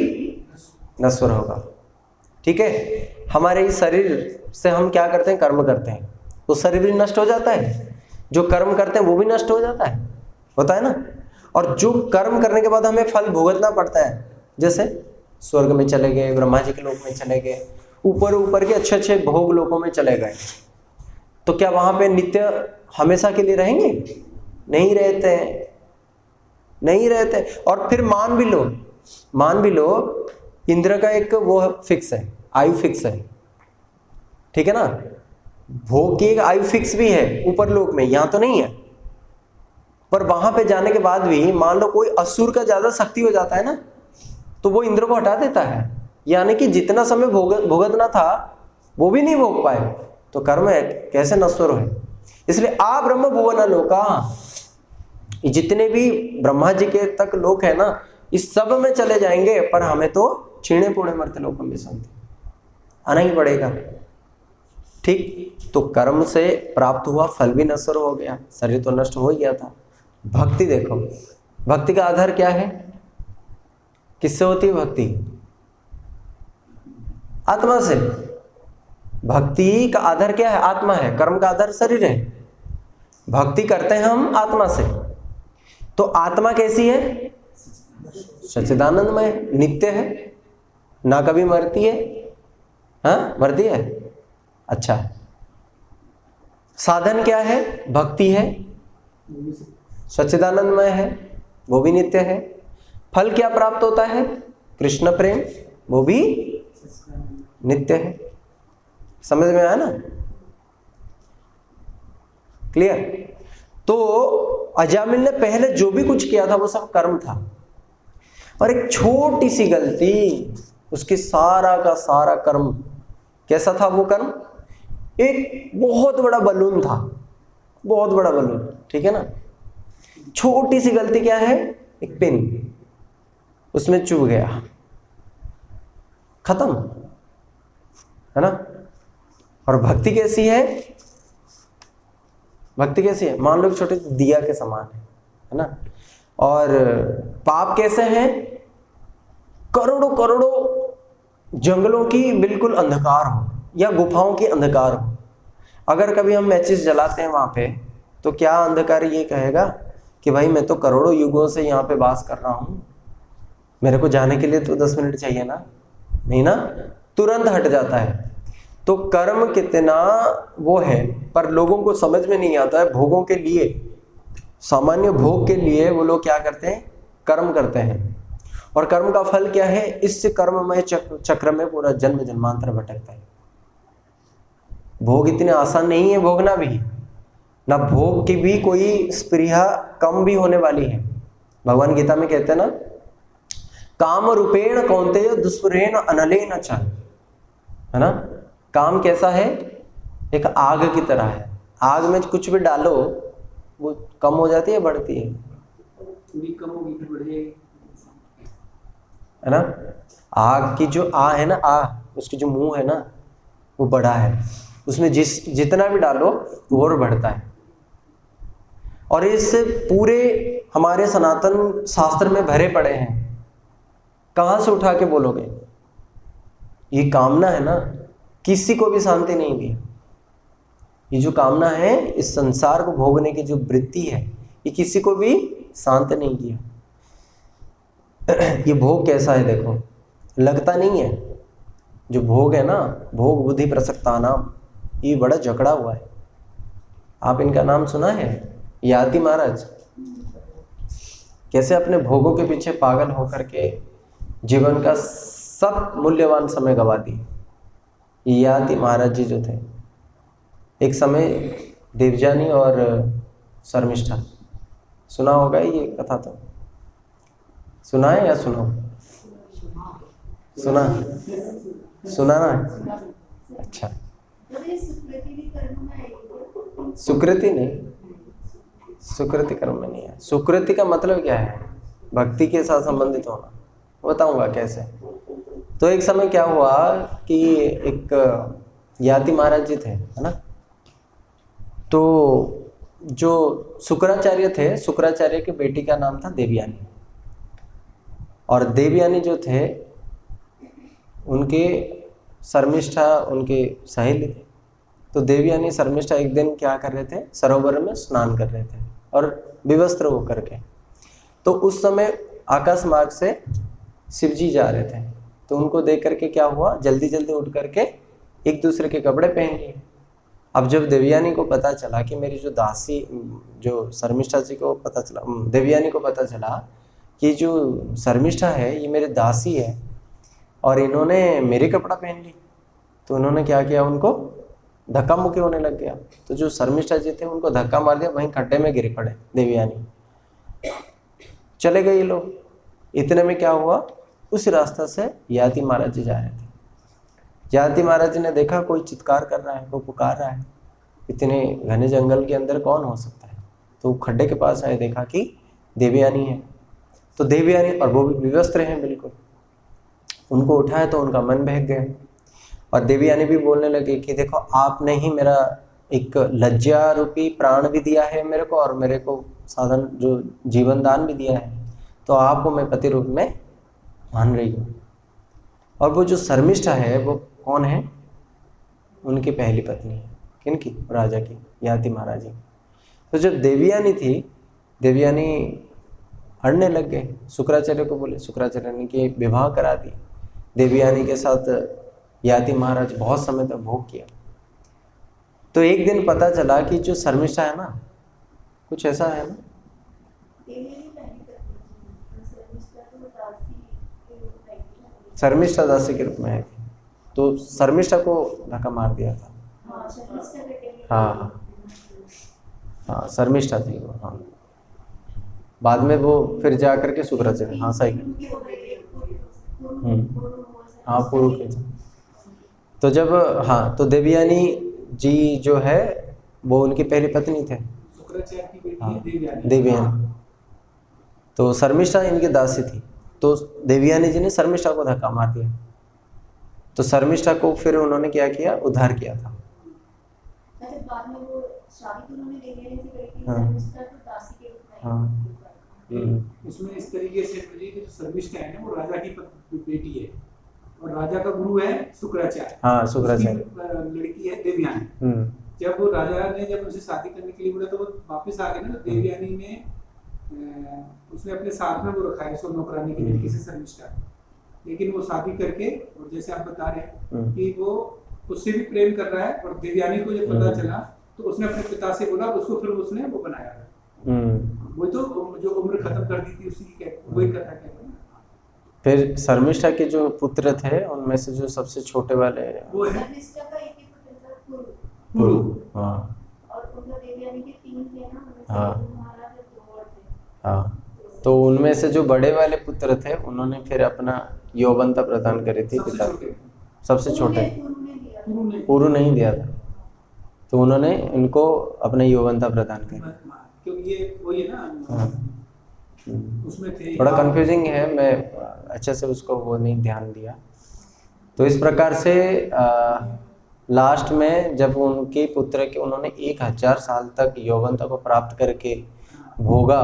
नश्वर होगा, ठीक है। हमारे इस शरीर से हम क्या करते हैं, कर्म करते हैं, तो शरीर भी नष्ट हो जाता है, जो कर्म करते हैं वो भी नष्ट हो जाता है, होता है ना। और जो कर्म करने के बाद हमें फल भुगतना पड़ता है, जैसे स्वर्ग में चले गए, ब्रह्मा जी के लोक में चले गए, ऊपर के अच्छे अच्छे भोग लोकों में चले गए, तो क्या वहां पे नित्य हमेशा के लिए रहेंगे, नहीं रहते, नहीं रहते। और फिर मान भी लो इंद्र का एक वो फिक्स है, आयु फिक्स है, ठीक है ना। भोग की एक आयु फिक्स भी है ऊपर लोक में, यहाँ तो नहीं है। पर वहां पे जाने के बाद भी मान लो कोई असुर का ज्यादा शक्ति हो जाता है ना, तो वो इंद्र को हटा देता है, यानी कि जितना समय भुगतना था वो भी नहीं भोग पाए, तो कर्म है कैसे नश्वर है। इसलिए आ ब्रह्म भुवन लोका, जितने भी ब्रह्मा जी के तक लोक है ना, इस सब में चले जाएंगे, पर हमें तो क्षीणे पुणे मर्त्य लोकम विशन्ति, आना ही पड़ेगा, ठीक। तो कर्म से प्राप्त हुआ फल भी नश्वर हो गया, शरीर तो नष्ट हो ही गया था। भक्ति देखो, भक्ति का आधार क्या है, किससे होती है भक्ति, आत्मा से। भक्ति का आधार क्या है, आत्मा है, कर्म का आधार शरीर है। भक्ति करते हैं हम आत्मा से, तो आत्मा कैसी है, सच्चिदानंदमय, नित्य है, ना कभी मरती है, हाँ मरती है। अच्छा, साधन क्या है, भक्ति है, सच्चिदानंदमय है, वो भी नित्य है। फल क्या प्राप्त होता है, कृष्ण प्रेम, वो भी नित्य है। समझ में आया ना, क्लियर। तो अजामिल ने पहले जो भी कुछ किया था वो सब कर्म था, और एक छोटी सी गलती उसके सारा का सारा कर्म, कैसा था वो कर्म? एक बहुत बड़ा बलून था, बहुत बड़ा बलून, ठीक है ना। छोटी सी गलती क्या है? एक पिन उसमें चुभ गया, खत्म, है ना। और भक्ति कैसी है? भक्ति कैसी है? मान लो कि छोटे दिया के समान है ना। और पाप कैसे हैं? करोड़ों करोड़ों जंगलों की बिल्कुल अंधकार हो या गुफाओं की अंधकार हो। अगर कभी हम मैचेस जलाते हैं वहां पे, तो क्या अंधकार ये कहेगा कि भाई मैं तो करोड़ों युगों से यहाँ पे वास कर रहा हूं, मेरे को जाने के लिए तो 10 मिनट चाहिए ना? नहीं ना, तुरंत हट जाता है। तो कर्म कितना वो है, पर लोगों को समझ में नहीं आता है। भोगों के लिए, सामान्य भोग के लिए वो लोग क्या करते हैं? कर्म करते हैं। और कर्म का फल क्या है? इससे कर्ममय चक्र में पूरा जन्म जन्मांतर भटकता है। भोग इतने आसान नहीं है भोगना भी, ना भोग की भी कोई स्पृहा कम भी होने वाली है। भगवान गीता में कहते हैं ना, काम रूपेण कौन्तेय दुष्प्रेण अनलेन च, है ना। काम कैसा है? एक आग की तरह है। आग में कुछ भी डालो वो कम हो जाती है, बढ़ती है? थोड़ी कम होगी फिर बढ़ेगी, है ना। आग की जो आ है ना, उसकी जो मुंह है ना वो बड़ा है, उसमें जितना भी डालो वो और बढ़ता है। और इस पूरे हमारे सनातन शास्त्र में भरे पड़े हैं। कहां से उठा के बोलोगे? ये कामना है ना, किसी को भी शांति नहीं दी। ये जो कामना है, इस संसार को भोगने की जो वृत्ति है, ये किसी को भी शांत नहीं किया। ये भोग कैसा है देखो, लगता नहीं है। जो भोग है ना, भोग बुद्धि प्रसक्ता नाम, ये बड़ा जकड़ा हुआ है। आप इनका नाम सुना है? याति महाराज कैसे अपने भोगों के पीछे पागल होकर के जीवन का सब मूल्यवान समय गवा दिए। याति महाराज जी जो थे, एक समय देवजानी और शर्मिष्ठा, सुना होगा ये कथा, तो सुना है या सुना? सुना ना? अच्छा, सुकृति नहीं, सुकृति कर्म में नहीं है। सुकृति का मतलब क्या है? भक्ति के साथ संबंधित होना। बताऊंगा कैसे। तो एक समय क्या हुआ कि एक याति महाराज जी थे, है ना। तो जो शुक्राचार्य थे, शुक्राचार्य की बेटी का नाम था देवयानी। और देवयानी जो थे, उनके शर्मिष्ठा उनके सहेली थे। तो देवयानी शर्मिष्ठा एक दिन क्या कर रहे थे? सरोवर में स्नान कर रहे थे और विवस्त्र होकर के। तो उस समय आकाश मार्ग से शिवजी जा रहे थे। तो उनको देख करके क्या हुआ, जल्दी जल्दी उठ करके एक दूसरे के कपड़े पहन लिए। अब जब देवयानी को पता चला कि मेरी जो दासी, जो शर्मिष्ठा जी को पता चला, देवयानी को पता चला कि जो शर्मिष्ठा है ये मेरी दासी है और इन्होंने मेरे कपड़ा पहन ली, तो उन्होंने क्या किया, उनको धक्का मुक्की होने लग गया। तो जो शर्मिष्ठा जी थे उनको धक्का मार दिया, वहीं खड्डे में गिर पड़े देवयानी, चले गए ये लोग। इतने में क्या हुआ, उस रास्ता से याति महाराज जी जा रहे थे। याति महाराज जी ने देखा कोई चित्कार कर रहा है, कोई पुकार रहा है, इतने घने जंगल के अंदर कौन हो सकता है। तो खड्डे के पास आए, देखा कि देवयानी है। तो देवयानी, और वो भी विवस्त्र हैं बिल्कुल, उनको उठाया तो उनका मन बहक गया। और देवयानी भी बोलने लगे कि देखो, आपने ही मेरा एक लज्जा रूपी प्राण भी दिया है मेरे को, और मेरे को साधन जो जीवन दान भी दिया है, तो आपको मैं पति रूप में मान रही हूँ। और वो जो शर्मिष्ठा है वो कौन है? उनकी पहली पत्नी है। किनकी? राजा की, याति महाराज जी। तो जब देवयानी थी, देवयानी अड़ने लग गए, शुक्राचार्य को बोले। शुक्राचार्य ने कि विवाह करा दी देवयानी के साथ। याति महाराज बहुत समय तक भोग किया। तो एक दिन पता चला कि जो शर्मिष्ठा है ना, कुछ ऐसा है ना, शर्मिष्ठा दासी के रूप में है, तो शर्मिष्ठा को धक्का मार दिया था। हाँ, हाँ शर्मिष्ठा थी वो, हाँ बाद में वो फिर जा करके शुक्राचार्य, हाँ सही। हाँ पूर्व के थे। तो जब, हाँ तो देवयानी जी जो है वो उनकी पहली पत्नी थे, शुक्राचार्य की बेटी हाँ है देवयानी। देवयानी। तो शर्मिष्ठा इनकी दासी थी, तो देवयानी जी ने शर्मिष्ठा को धक्का मार दिया, तो शर्मिष्ठा को फिर उन्होंने क्या किया, उद्धार किया था। अच्छा, बाद में वो शादी तो उन्होंने देवयानी से करी थी, हाँ। शर्मिष्ठा तो दासी के रूप में आई। हाँ। उसमें इस तरीके से मुझे कि शर्मिष्ठा है ना वो राजा की बेटी है और राजा का गुरु है शुक्राचार्य। हाँ शुक्राचार्य। उसकी लड़की है देवयानी। जब वो राजा ने जब उनसे शादी करने के लिए बोला तो वो वापस आ गए ना, तो देवयानी ने उसने अपने साथ में वो रखा है, उसको नौकरानी की तरीके से शर्मिष्ठा। लेकिन वो शादी करके, और जैसे आप बता रहे हैं कि वो उससे भी प्रेम कर रहा है, और देवयानी को जब पता चला तो उसने अपने पिता से बोला, उसको फिर उसने वो बनाया। वो तो जो उम्र खत्म कर दी थी उसी की वही कथा कहते हैं। फिर शर्मिष्ठा के जो पुत्र थे उनमें से जो सबसे छोटे वाले वो है शर्मिष्ठा का एक ही पुत्र था पुरु। हाँ और उनका देवयानी के 3 थे ना, उनमें से हाँ। एक महाराज और 2 और थे। हाँ, तो उनमें से जो बड़े वाले पुत्र थे उन्होंने फिर अपना यौवनता प्रदान करी थी पिता, सबसे छोटे पुरु ने दिया। पूर्व नहीं दिया था, तो उन्होंने इनको अपना यौवनता प्रदान करी। क्योंकि ये वही है ना, हाँ। उसमें थे थोड़ा कंफ्यूजिंग है, मैं अच्छे से उसको वो नहीं ध्यान दिया। तो इस प्रकार से लास्ट में जब उनके पुत्र के उन्होंने 1000 साल तक यौवनता को प्राप्त करके भोगा,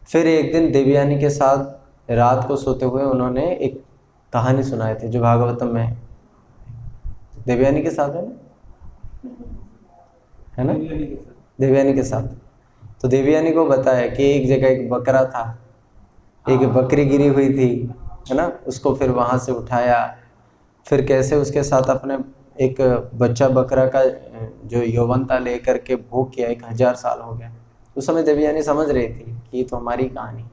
फिर एक दिन देवयानी के साथ रात को सोते हुए उन्होंने एक कहानी सुनाई थी जो भागवतम में देवयानी के साथ है ना, देवयानी के साथ। तो देवयानी को बताया कि एक जगह एक बकरा था, एक बकरी गिरी हुई थी, है ना, उसको फिर वहाँ से उठाया, फिर कैसे उसके साथ अपने एक बच्चा बकरा का जो यौवनता लेकर के भोग किया, 1000 साल हो गया। उस समय देवयानी समझ रही थी कि ये तो हमारी कहानी।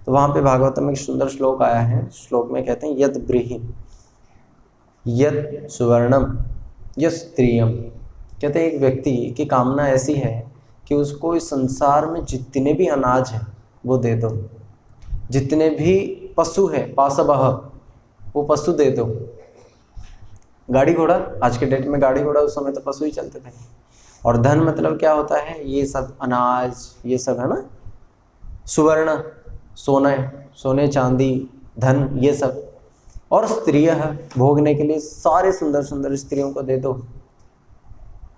तो वहाँ पे भागवतम में एक सुंदर श्लोक आया है, श्लोक में कहते हैं यद ब्रीहि यद सुवर्णम यद स्त्रियम। कहते हैं एक व्यक्ति की कामना ऐसी है कि उसको इस संसार में जितने भी अनाज हैं वो दे दो, जितने भी पशु है पाशवः वो पशु दे दो। गाड़ी घोड़ा, आज के डेट में गाड़ी घोड़ा, उस समय तो पशु ही चलते थे। और धन मतलब क्या होता है, ये सब अनाज, ये सब है ना, सुवर्ण सोना, सोने चांदी धन, ये सब। और स्त्रियः भोगने के लिए सारे सुंदर सुंदर स्त्रियों को दे दो।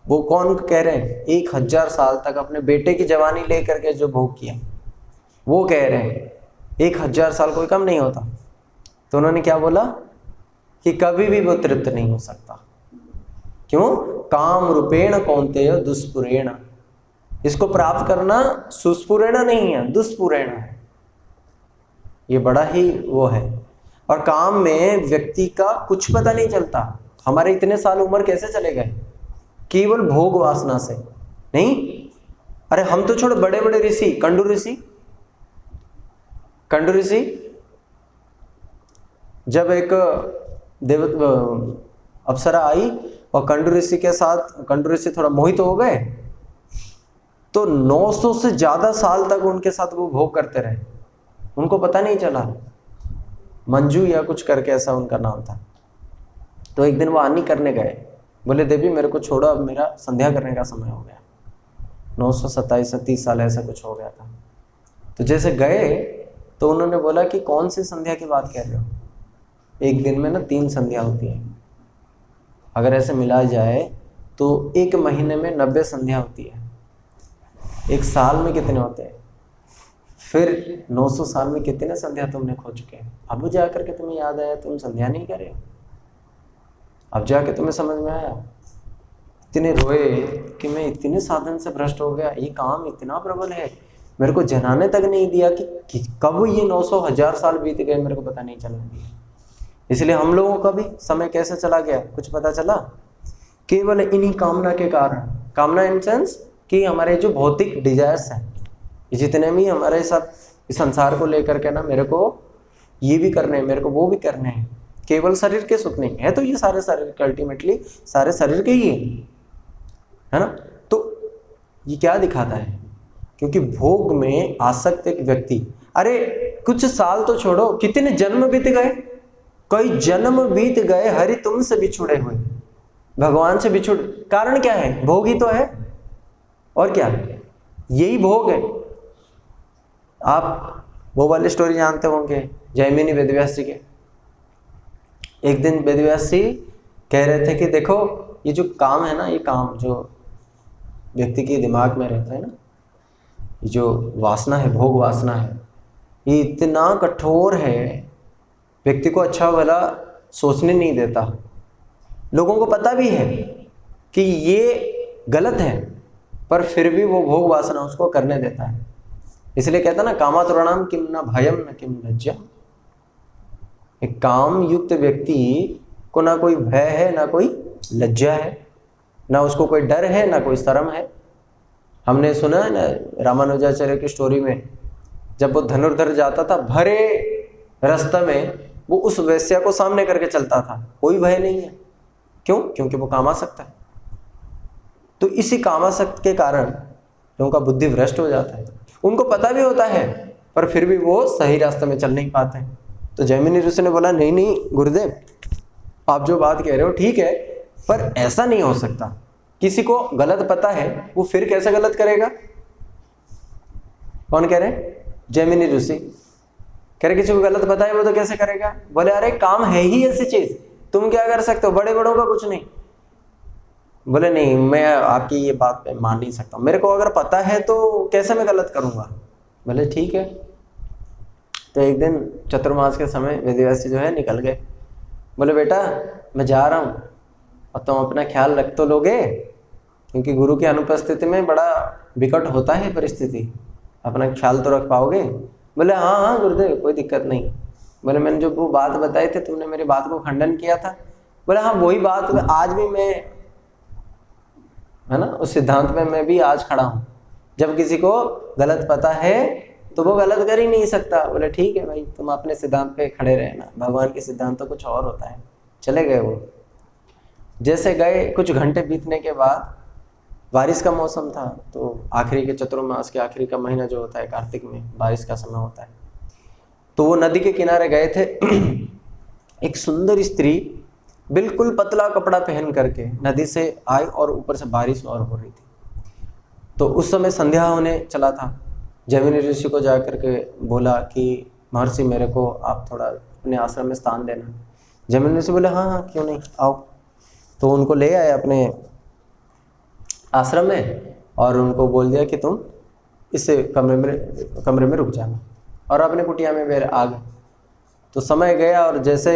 वो कौन कह रहे हैं, 1000 साल तक अपने बेटे की जवानी लेकर के जो भोग किया वो कह रहे हैं 1000 साल कोई कम नहीं होता। तो उन्होंने क्या बोला कि कभी भी वो तृप्त नहीं हो सकता। क्यों? काम रूपेण कौन्तेय दुष्पुरेण। इसको प्राप्त करना सुस्पुरेण नहीं है, दुष्पुरेण है। ये बड़ा ही वो है। और काम में व्यक्ति का कुछ पता नहीं चलता। हमारे इतने साल उम्र कैसे चले गए, केवल भोग वासना से। नहीं, अरे हम तो छोड़, बड़े बड़े ऋषि, कंडू ऋषि जब एक देव अप्सरा आई और कंडू ऋषि के साथ, कंडू ऋषि थोड़ा मोहित हो गए, तो 900 से ज्यादा साल तक उनके साथ वो भोग करते रहे, उनको पता नहीं चला। मंजू या कुछ करके ऐसा उनका नाम था। तो एक दिन वो आनी करने गए, बोले देवी मेरे को छोड़ो, अब मेरा संध्या करने का समय हो गया। 927 30 साल ऐसा कुछ हो गया था। तो जैसे गए तो उन्होंने बोला कि कौन सी संध्या की बात कर रहे हो? एक दिन में ना 3 संध्या होती है, अगर ऐसे मिला जाए तो 1 महीने में 90 संध्या होती है। 1 साल में कितने होते हैं? फिर 900 साल में कितने संध्या तुमने खो चुके हैं? अब जा करके तुम्हें याद आया तुम संध्या नहीं करे हो, अब जाके तुम्हें समझ में आया। इतने रोए कि मैं इतने साधन से भ्रष्ट हो गया, ये काम इतना प्रबल है, मेरे को जनाने तक नहीं दिया कि कब ये 900 1000 साल बीत गए, मेरे को पता नहीं चलने दिया। इसलिए हम लोगों का भी समय कैसे चला गया कुछ पता चला, केवल इन्हीं कामना के कारण। कामना इन सेंस कि हमारे जो भौतिक डिजायर्स हैं, जितने भी हमारे सब इस संसार को लेकर के ना, मेरे को ये भी करने हैं, मेरे को वो भी करने हैं, केवल शरीर के सुख नहीं है। तो ये सारे शरीर के अल्टीमेटली सारे शरीर के ही है ना। तो ये क्या दिखाता है? क्योंकि भोग में आसक्त एक व्यक्ति, अरे कुछ साल तो छोड़ो, कितने जन्म बीत गए, कई जन्म बीत गए, हरि तुमसे बिछुड़े हुए, भगवान से बिछुड़, कारण क्या है? भोग ही तो है, और क्या? यही भोग है। आप वो वाली स्टोरी जानते होंगे जैमिनी वेदव्यास जी के। एक दिन वेदव्यास जी कह रहे थे कि देखो ये जो काम है ना, ये काम जो व्यक्ति के दिमाग में रहता है ना, ये जो वासना है, भोग वासना है, ये इतना कठोर है, व्यक्ति को अच्छा भला सोचने नहीं देता। लोगों को पता भी है कि ये गलत है, पर फिर भी वो भोग वासना उसको करने देता है। इसलिए कहता ना, कामातुराणाम किम न भयम न किम लज्जा। एक काम युक्त व्यक्ति को ना कोई भय है, ना कोई लज्जा है, ना उसको कोई डर है, ना कोई शर्म है। हमने सुना है ना रामानुजाचार्य की स्टोरी में, जब वो धनुर्धर जाता था भरे रास्ते में, वो उस वैश्या को सामने करके चलता था, कोई भय नहीं है। क्यों? क्योंकि वो कामासक्त है। तो इसी कामासक्त के कारण लोगों का बुद्धि भ्रष्ट हो जाता है। उनको पता भी होता है, पर फिर भी वो सही रास्ते में चल नहीं पाते हैं। तो जैमिनी ऋषि ने बोला, नहीं नहीं गुरुदेव, आप जो बात कह रहे हो ठीक है, पर ऐसा नहीं हो सकता। किसी को गलत पता है, वो फिर कैसे गलत करेगा? कौन कह रहे? जैमिनी ऋषि कह रहे किसी को गलत पता है वो तो कैसे करेगा? बोले अरे काम है ही ऐसी चीज, तुम क्या कर सकते हो, बड़े बड़ों का कुछ नहीं। बोले नहीं, मैं आपकी ये बात पे मान नहीं सकता, मेरे को अगर पता है तो कैसे मैं गलत करूंगा। बोले ठीक है। तो एक दिन चतुर्मास के समय वेदव्यास जी जो है निकल गए। बोले बेटा मैं जा रहा हूँ, और तुम अपना ख्याल रख तो लोगे, क्योंकि गुरु की अनुपस्थिति में बड़ा विकट होता है परिस्थिति, अपना ख्याल तो रख पाओगे? बोले हाँ हाँ गुरुदेव, कोई दिक्कत नहीं। बोले मैंने जो वो बात बताई थी, तुमने मेरी बात को खंडन किया था। बोले हाँ वही बात आज भी मैं, है ना, उस सिद्धांत में मैं भी आज खड़ा हूँ। जब किसी को गलत पता है तो वो गलत कर ही नहीं सकता। बोले ठीक है भाई, तुम अपने सिद्धांत पे खड़े रहे ना, भगवान के सिद्धांत तो कुछ और होता है। चले गए वो। जैसे गए, कुछ घंटे बीतने के बाद बारिश का मौसम था, तो आखिरी के चतुर्मास के आखिरी का महीना जो होता है कार्तिक में, बारिश का समय होता है। तो वो नदी के किनारे गए थे। एक सुंदर स्त्री बिल्कुल पतला कपड़ा पहन करके नदी से आई, और ऊपर से बारिश और हो रही थी। तो उस समय संध्या होने चला था। जैमिनी ऋषि को जा करके बोला कि महर्षि मेरे को आप थोड़ा अपने आश्रम में स्थान देना। जैमिनी ऋषि बोले हाँ हाँ क्यों नहीं, आओ। तो उनको ले आए अपने आश्रम में, और उनको बोल दिया कि तुम इस कमरे में रुक जाना, और अपने कुटिया में वे आ गए। तो समय गया, और जैसे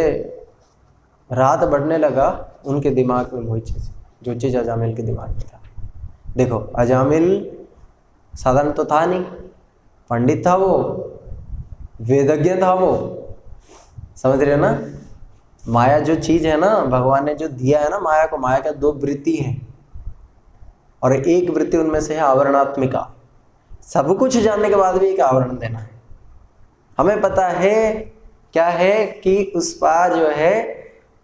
रात बढ़ने लगा, उनके दिमाग में वही चीज़, जो चीज़ अजामिल के दिमाग में था। देखो अजामिल साधारण तो था नहीं, पंडित था वो, वेदज्ञ था वो, समझ रहे ना। माया जो चीज़ है ना, भगवान ने जो दिया है ना माया को, माया का दो वृत्ति है, और एक वृत्ति उनमें से है आवरणात्मिका। सब कुछ जानने के बाद भी एक आवरण देना है। हमें पता है क्या है कि उस पार जो है,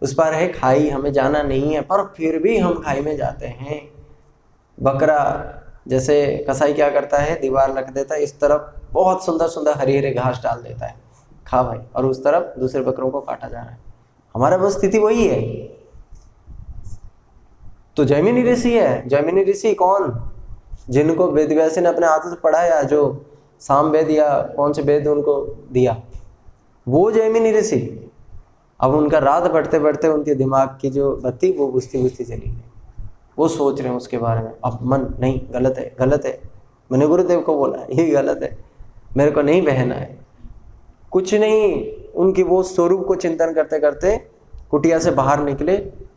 उस पार है खाई, हमें जाना नहीं है, पर फिर भी हम खाई में जाते हैं। बकरा जैसे कसाई क्या करता है, दीवार रख देता है, इस तरफ बहुत सुंदर सुंदर हरे हरे घास डाल देता है, खा भाई, और उस तरफ दूसरे बकरों को काटा जा रहा है। हमारा बस स्थिति वही है। तो जैमिनी ऋषि है। जैमिनी ऋषि कौन? जिनको वेदव्यास ने अपने हाथों से पढ़ाया, जो साम वेद या कौन से वेद उनको दिया, वो जैमिनी ऋषि। अब उनका रात बढ़ते बढ़ते उनके दिमाग की जो बत्ती वो बुझती बुझती चली गई। वो सोच रहे हैं उसके बारे में, अब मन नहीं, गलत है गलत है, मैंने गुरुदेव को बोला ये गलत है, मेरे को नहीं बहना है, कुछ नहीं। उनकी वो स्वरूप को चिंतन करते करते कुटिया से बाहर निकले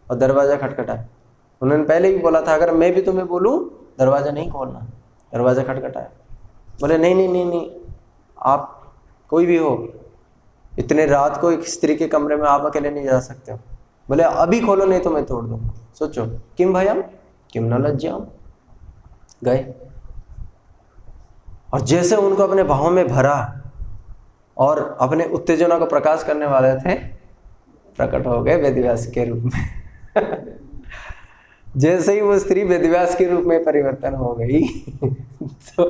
और दरवाज़ा खटखटाया। उन्होंने पहले भी बोला था, अगर मैं भी तुम्हें बोलूँ दरवाज़ा नहीं खोलना। दरवाज़ा खटखटाया। बोले नहीं नहीं नहीं नहीं, आप कोई भी हो, इतने रात को एक स्त्री के कमरे में आप अकेले नहीं जा सकते हो। बोले अभी खोलो, नहीं तो मैं तोड़ दूंगा। सोचो, किम भयम किम न लज्जाम। गए, और जैसे उनको अपने भावों में भरा और अपने उत्तेजना को प्रकाश करने वाले थे, प्रकट हो गए वेदव्यास के रूप में। जैसे ही वो स्त्री वेदव्यास के रूप में परिवर्तन हो गई तो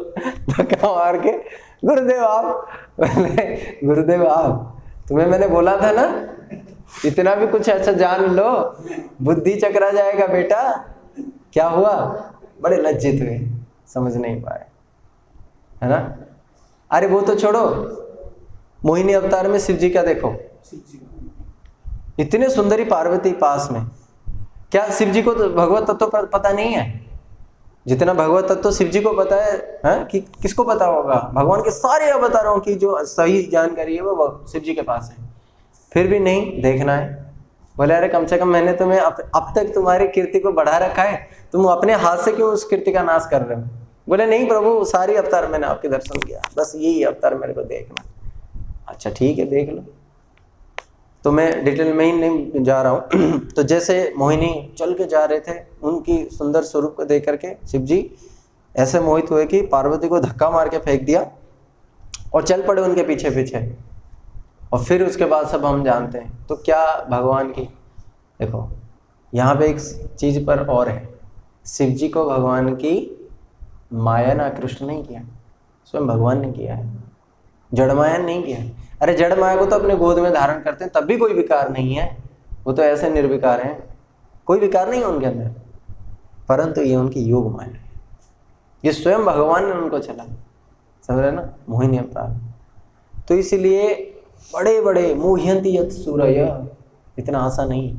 धक्का मार के, गुरुदेव आप, गुरुदेव आप, तुम्हें मैंने बोला था ना, इतना भी कुछ अच्छा जान लो, बुद्धि चकरा जाएगा बेटा। क्या हुआ? बड़े लज्जित हुए, समझ नहीं पाए, है ना। अरे वो तो छोड़ो, मोहिनी अवतार में शिव जी का देखो, इतने सुंदरी पार्वती पास में, क्या शिव जी को तो भगवत तत्व पता नहीं है? जितना भगवत तत्व शिव जी को पता है कि किसको पता होगा? भगवान के सारे अवतारों की जो सही जानकारी है वो शिव जी के पास है। फिर भी नहीं देखना है। बोले अरे कम से कम मैंने तुम्हें अब तक तुम्हारी कीर्ति को बढ़ा रखा है, तुम अपने हाथ से क्यों उस कीर्ति का नाश कर रहे हो? बोले नहीं प्रभु, सारी अवतार मैंने आपके दर्शन किया, बस यही अवतार मेरे को देखना। अच्छा ठीक है, देख लो। तो मैं डिटेल में ही नहीं जा रहा हूँ। तो जैसे मोहिनी चल के जा रहे थे, उनकी सुंदर स्वरूप को देख करके शिव जी ऐसे मोहित हुए कि पार्वती को धक्का मार के फेंक दिया और चल पड़े उनके पीछे पीछे। और फिर उसके बाद सब हम जानते हैं। तो क्या भगवान की, देखो यहाँ पे एक चीज़ पर और है, शिव जी को भगवान की माया ने आकृष्ट नहीं किया, स्वयं भगवान ने किया है, जड़ माया नहीं किया है। अरे जड़ माया को तो अपने गोद में धारण करते हैं, तब भी कोई विकार नहीं है, वो तो ऐसे निर्विकार हैं, कोई विकार नहीं है उनके अंदर। परंतु ये उनकी योग माया है, ये स्वयं भगवान ने उनको चला, समझ रहे ना, मोहिनी अवतार। तो इसलिए बड़े बड़े मोह्यंती यत् सूरय, इतना आसान नहीं।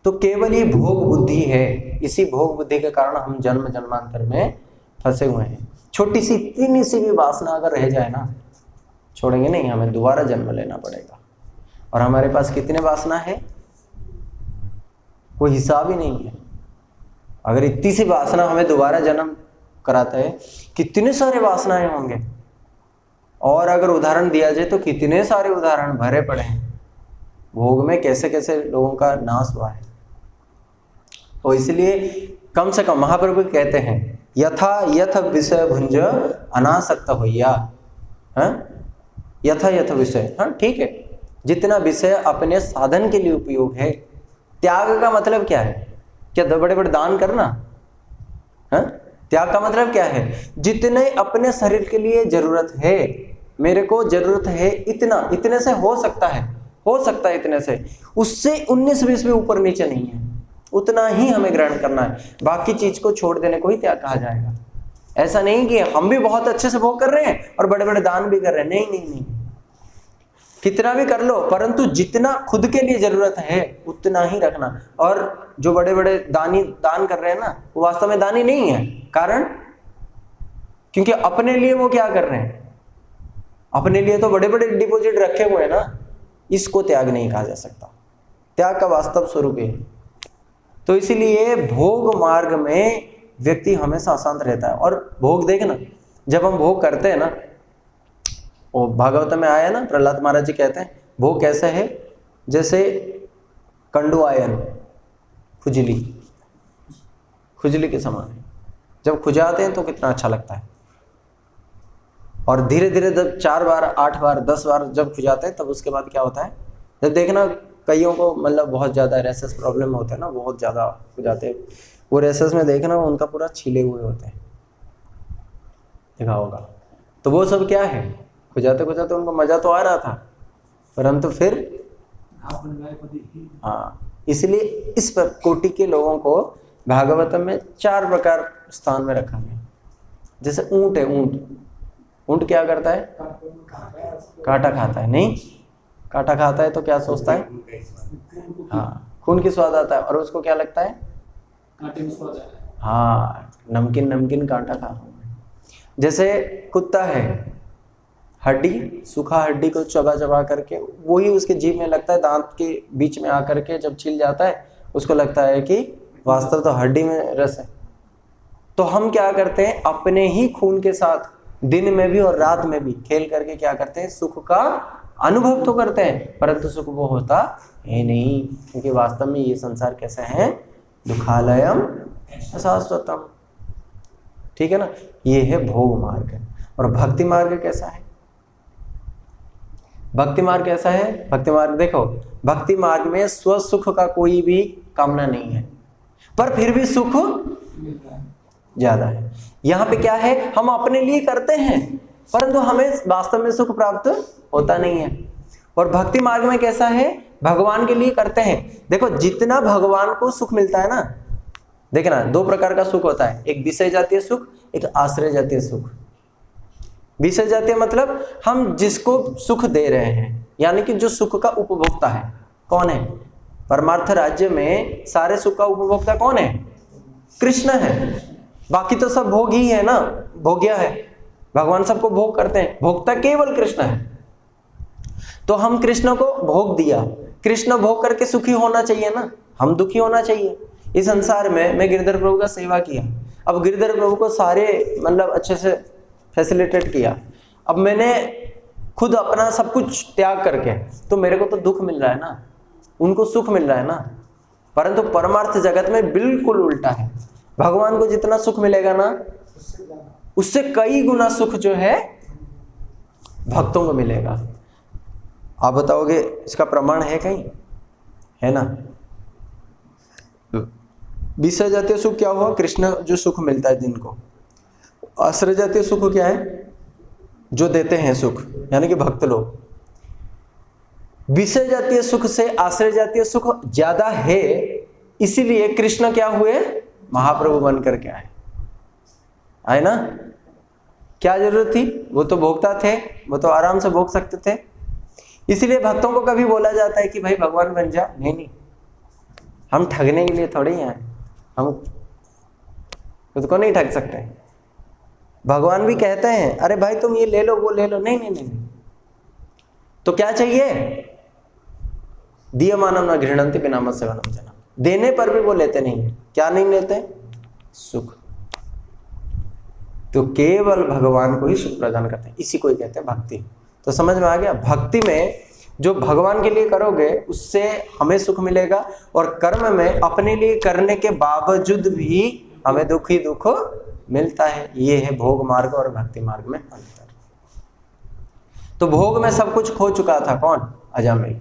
तो केवल ये भोग बुद्धि है, इसी भोग बुद्धि के कारण हम जन्म जन्मांतर में फंसे हुए हैं। छोटी सी इतनी सी भी वासना अगर रह जाए ना, छोड़ेंगे नहीं, हमें दोबारा जन्म लेना पड़ेगा। और हमारे पास कितने वासना है, कोई हिसाब ही नहीं है। अगर इतनी सी वासना हमें दोबारा जन्म कराता है, कितने सारे वासनाएं होंगे। और अगर उदाहरण दिया जाए तो कितने सारे उदाहरण भरे पड़े हैं भोग में, कैसे कैसे लोगों का नाश हुआ है। और इसलिए कम से कम महाप्रभु कहते हैं, यथा यथ विषय भुंज अनासक्त होइया, यथा यथ विषय, हाँ ठीक है, जितना विषय अपने साधन के लिए उपयोग है। त्याग का मतलब क्या है? क्या बड़े बड़े दान करना? त्याग का मतलब क्या है? जितने अपने शरीर के लिए जरूरत है, मेरे को जरूरत है इतना, इतने से हो सकता है इतने से, उससे 19-20 भी ऊपर नीचे नहीं है, उतना ही हमें ग्रहण करना है। बाकी चीज को छोड़ देने को ही त्याग कहा जाएगा। ऐसा नहीं कि हम भी बहुत अच्छे से भोग कर रहे हैं और बड़े बड़े दान भी कर रहे हैं, नहीं नहीं नहीं, कितना भी कर लो, परंतु जितना खुद के लिए जरूरत है उतना ही रखना। और जो बड़े बड़े दान कर रहे हैं ना, वो वास्तव में दानी नहीं है। कारण, क्योंकि अपने लिए वो क्या कर रहे हैं, अपने लिए तो बड़े बड़े डिपॉजिट रखे हुए हैं ना, इसको त्याग नहीं कहा जा सकता। त्याग का वास्तव स्वरूप है। तो इसीलिए भोग मार्ग में व्यक्ति हमेशा अशांत रहता है। और भोग देखना, जब हम भोग करते हैं ना, वो भागवत में आया ना, प्रहलाद महाराज जी कहते हैं भोग कैसे है, जैसे कंडुआयन, खुजली के समान है। जब खुजाते हैं तो कितना अच्छा लगता है, और धीरे धीरे जब 4 बार 8 बार 10 बार जब खुजाते हैं, तब उसके बाद क्या होता है, जब देखना कईयों को मतलब बहुत ज़्यादा रेसेस प्रॉब्लम होता है ना, बहुत ज़्यादा खुजाते हैं, वो रेसेस में देखना उनका पूरा छीले हुए होते हैं, देखा होगा। तो वो सब क्या है, खुजाते खुजाते उनको मज़ा तो आ रहा था, परंतु फिर हाँ, इसलिए इस पर कोटि के लोगों को भागवतम में 4 प्रकार स्थान में रखा गया। जैसे ऊंट है, ऊंट क्या करता है, कांटा खाता है, नहीं कांटा खाता है तो क्या सोचता है, हाँ खून की स्वाद आता है, और उसको क्या लगता है, कांटे में स्वाद आता है, हाँ नमकीन कांटा खा रहा हूँ। जैसे कुत्ता है, हड्डी, सूखा हड्डी को चबा करके वही उसके जीभ में लगता है, दांत के बीच में आकर के जब छिल जाता है, उसको लगता है कि वास्तव तो हड्डी में रस है। तो हम क्या करते हैं, अपने ही खून के साथ दिन में भी और रात में भी खेल करके क्या करते हैं, सुख का अनुभव तो करते हैं, परंतु सुख वो होता है नहीं, क्योंकि वास्तव में ये संसार कैसे है, दुखालयम अशाश्वतम। ठीक है ना, ये है भोग मार्ग। और भक्ति मार्ग कैसा है, भक्ति मार्ग कैसा है, भक्ति मार्ग देखो, भक्ति मार्ग में स्व सुख का कोई भी कामना नहीं है, पर फिर भी सुख मिलता है। ज्यादा है। यहाँ पे क्या है, हम अपने लिए करते हैं परंतु हमें वास्तव में सुख प्राप्त होता नहीं है। और भक्ति मार्ग में कैसा है, भगवान के लिए करते हैं। देखो जितना भगवान को सुख मिलता है ना, देखना दो प्रकार का सुख होता है, एक विषय जातीय सुख, एक आश्रय जातीय सुख। विषय जातीय मतलब हम जिसको सुख दे रहे हैं, यानी कि जो सुख का उपभोक्ता है कौन है, परमार्थ राज्य में सारे सुख का उपभोक्ता कौन है, कृष्ण है। बाकी तो सब भोग ही है ना, भोग्य है, भगवान सबको भोग करते हैं, भोक्ता केवल कृष्ण है। तो हम कृष्ण को भोग दिया, कृष्ण भोग करके सुखी होना चाहिए ना, हम दुखी होना चाहिए। इस संसार में मैं गिरधर प्रभु का सेवा किया, अब गिरधर प्रभु को सारे मतलब अच्छे से फैसिलिटेट किया, अब मैंने खुद अपना सब कुछ त्याग करके, तो मेरे को तो दुख मिल रहा है ना, उनको सुख मिल रहा है ना। परंतु परमार्थ जगत में बिल्कुल उल्टा है, भगवान को जितना सुख मिलेगा ना उससे कई गुना सुख जो है भक्तों को मिलेगा। आप बताओगे इसका प्रमाण है कहीं, है ना। विषय जातीय सुख क्या हुआ, कृष्ण जो सुख मिलता है जिनको। आश्रय जातीय सुख क्या है, जो देते हैं सुख, यानी कि भक्त लोग। विषय जातीय सुख से आश्रय जातीय सुख ज्यादा है, इसीलिए कृष्ण क्या हुए, महाप्रभु बन करके आए ना। क्या जरूरत थी, वो तो भोगता थे, वो तो आराम से भोग सकते थे। इसलिए भक्तों को कभी बोला जाता है कि भाई भगवान बन जा, नहीं नहीं, हम ठगने के लिए थोड़े ही आए, हम खुद को नहीं ठग सकते। भगवान भी कहते हैं अरे भाई तुम ये ले लो वो ले लो, नहीं नहीं नहीं, नहीं। तो क्या चाहिए, दीयमानम न घृणन्ति बिना मत सेवनम जना, देने पर भी वो लेते नहीं है। क्या नहीं लेते, सुख। तो केवल भगवान को ही सुख प्रदान करते हैं, इसी को ही कहते हैं भक्ति। तो समझ में आ गया, भक्ति में जो भगवान के लिए करोगे उससे हमें सुख मिलेगा, और कर्म में अपने लिए करने के बावजूद भी हमें दुख ही दुख मिलता है। ये है भोग मार्ग और भक्ति मार्ग में अंतर। तो भोग में सब कुछ खो चुका था कौन, अजामिल,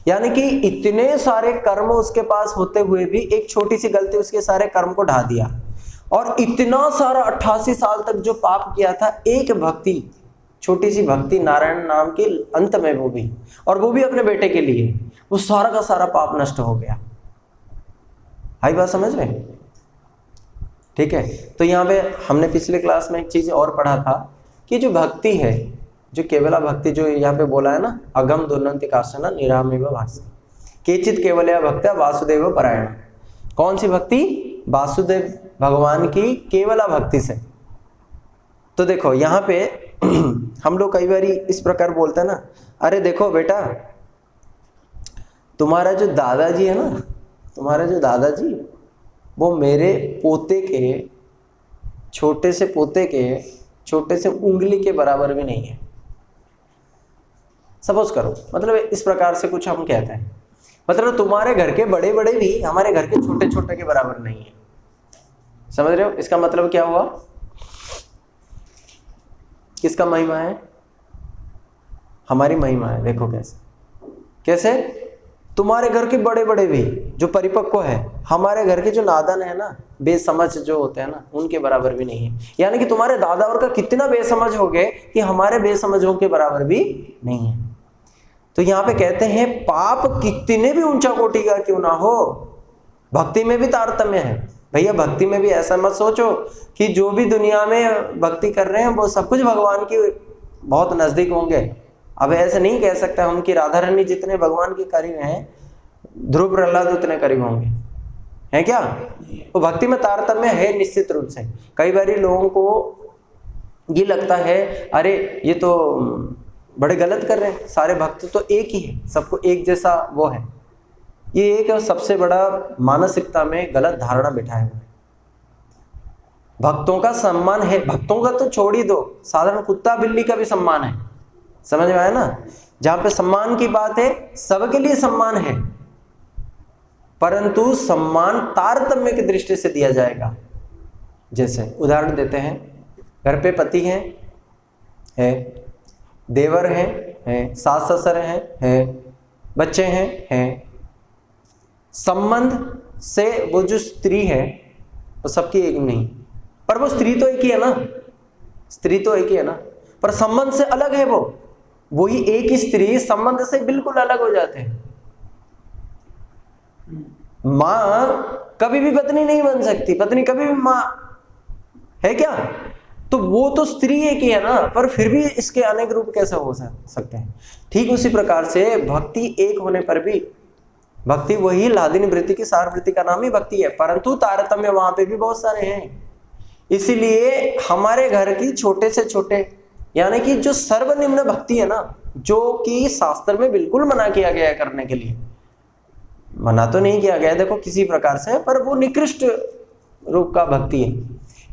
यानी कि इतने सारे कर्म उसके पास होते हुए भी एक छोटी सी गलती उसके सारे कर्म को ढा दिया, और इतना सारा 88 साल तक जो पाप किया था, एक भक्ति, छोटी सी भक्ति नारायण नाम के अंत में, वो भी, और वो भी अपने बेटे के लिए, वो सारा का सारा पाप नष्ट हो गया। आई बात समझ में, ठीक है। तो यहाँ पे हमने पिछले क्लास में एक चीज और पढ़ा था कि जो भक्ति है, जो केवला भक्ति, जो यहाँ पे बोला है ना, अगम दुर्नंति काशना निरामेव भाषते केचित केवलया भक्त्या वासुदेव परायण। कौन सी भक्ति, वासुदेव भगवान की केवला भक्ति से। तो देखो यहाँ पे हम लोग कई बार इस प्रकार बोलते हैं ना, अरे देखो बेटा, तुम्हारा जो दादाजी है ना, तुम्हारा जो दादाजी, वो मेरे पोते के, छोटे से पोते के छोटे से उंगली के बराबर भी नहीं है। सपोज करो, मतलब इस प्रकार से कुछ हम कहते हैं, मतलब तुम्हारे घर के बड़े बड़े भी हमारे घर के छोटे छोटे के बराबर नहीं है। समझ रहे हो, इसका मतलब क्या हुआ, किसका महिमा है, हमारी महिमा है। देखो कैसे कैसे, तुम्हारे घर के बड़े बड़े भी जो परिपक्व है, हमारे घर के जो नादान है ना, बेसमझ जो होते हैं ना, उनके बराबर भी नहीं है। यानी कि तुम्हारे दादा और का कितना बेसमझ हो गए कि हमारे बेसमझों के बराबर भी नहीं है। तो यहाँ पे कहते हैं पाप कितने भी ऊंचा कोटि का क्यों ना हो, भक्ति में भी तारतम्य है। भैया भक्ति में भी ऐसा मत सोचो कि जो भी दुनिया में भक्ति कर रहे हैं वो सब कुछ भगवान के बहुत नजदीक होंगे। अब ऐसे नहीं कह सकते हम कि राधा रानी जितने भगवान के करीब हैं, ध्रुव प्रहलाद उतने करीब होंगे, है क्या। तो भक्ति में तारतम्य है निश्चित रूप से। कई बार लोगों को ये लगता है अरे ये तो बड़े गलत कर रहे हैं, सारे भक्त तो एक ही है, सबको एक जैसा वो है। ये एक सबसे बड़ा मानसिकता में गलत धारणा बिठाए हुए। भक्तों का सम्मान है, भक्तों का तो छोड़ ही दो, साधारण कुत्ता बिल्ली का भी सम्मान है। समझ में आया ना, जहां पे सम्मान की बात है, सबके लिए सम्मान है, परंतु सम्मान तारतम्य की दृष्टि से दिया जाएगा। जैसे उदाहरण देते हैं, घर पे पति हैं, है, देवर हैं, सास ससुर हैं, बच्चे हैं, संबंध से वो जो स्त्री है वो सबकी एक नहीं, पर वो स्त्री तो एक ही है ना, स्त्री तो एक ही है ना, पर संबंध से अलग है वो। वही एक ही स्त्री संबंध से बिल्कुल अलग हो जाते हैं। मां कभी भी पत्नी नहीं बन सकती, पत्नी कभी भी मां है क्या? तो वो तो स्त्री एक ही है ना, पर फिर भी इसके अनेक रूप कैसे हो सकते हैं? ठीक उसी प्रकार से भक्ति एक होने पर भी, भक्ति वही लादिनी वृत्ति की सार वृत्ति का नाम ही भक्ति है, परंतु तारतम्य वहां पे भी बहुत सारे हैं। इसीलिए हमारे घर की छोटे से छोटे, यानी कि जो सर्वनिम्न भक्ति है ना, जो कि शास्त्र में बिल्कुल मना किया गया है करने के लिए, मना तो नहीं किया गया देखो किसी प्रकार से, पर वो निकृष्ट रूप का भक्ति है।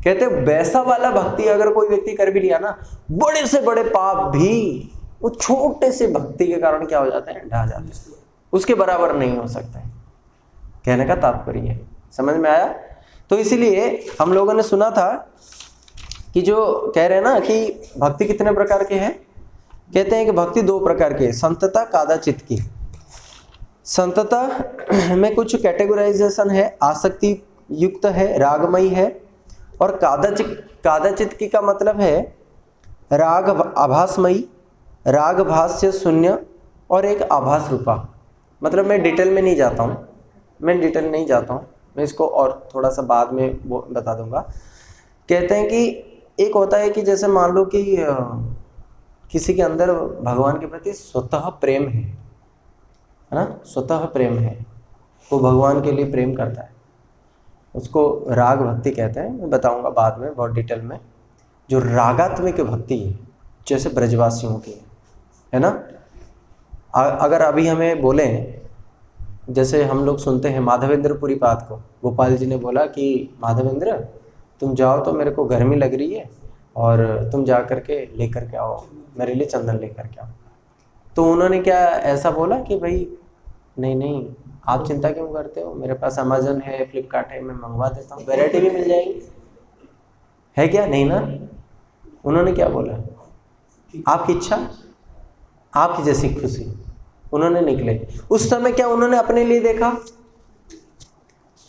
कहते वैसा वाला भक्ति अगर कोई व्यक्ति कर भी लिया ना, बड़े से बड़े पाप भी वो छोटे से भक्ति के कारण क्या हो जाते हैं, ढह जाते हैं, उसके बराबर नहीं हो सकता है। कहने का तात्पर्य है, समझ में आया? तो इसीलिए हम लोगों ने सुना था कि जो कह रहे हैं ना कि भक्ति कितने प्रकार के हैं, कहते हैं कि भक्ति दो प्रकार के, संतता कादाचित की। संतता में कुछ कैटेगराइजेशन है, आसक्ति युक्त है, रागमयी है, और कादाचित की का मतलब है राग आभासमयी, राग भाष्य शून्य, और एक आभास रूपा। मतलब मैं डिटेल में नहीं जाता हूँ, मैं इसको और थोड़ा सा बाद में बता दूंगा। कहते हैं कि एक होता है कि जैसे मान लो कि किसी के अंदर भगवान के प्रति स्वतः प्रेम है ना, स्वतः प्रेम है, वो भगवान के लिए प्रेम करता है, उसको राग भक्ति कहते हैं। मैं बताऊंगा बाद में बहुत डिटेल में। जो रागात्मिक भक्ति है जैसे ब्रजवासियों की है ना, अगर अभी हमें बोलें, जैसे हम लोग सुनते हैं माधवेंद्र पुरी पाद को, गोपाल जी ने बोला कि माधवेंद्र तुम जाओ तो मेरे को गर्मी लग रही है, और तुम जा कर के लेकर के आओ, मेरे लिए चंदन लेकर के आओ। तो उन्होंने क्या ऐसा बोला कि भाई नहीं आप चिंता क्यों करते हो, मेरे पास अमेजन है, फ्लिपकार्ट है, मैं मंगवा देता हूँ, वैरायटी भी मिल जाएगी, है क्या? नहीं ना। उन्होंने क्या बोला, आपकी इच्छा, आपकी जैसी खुशी। उन्होंने निकले उस समय, क्या उन्होंने अपने लिए देखा?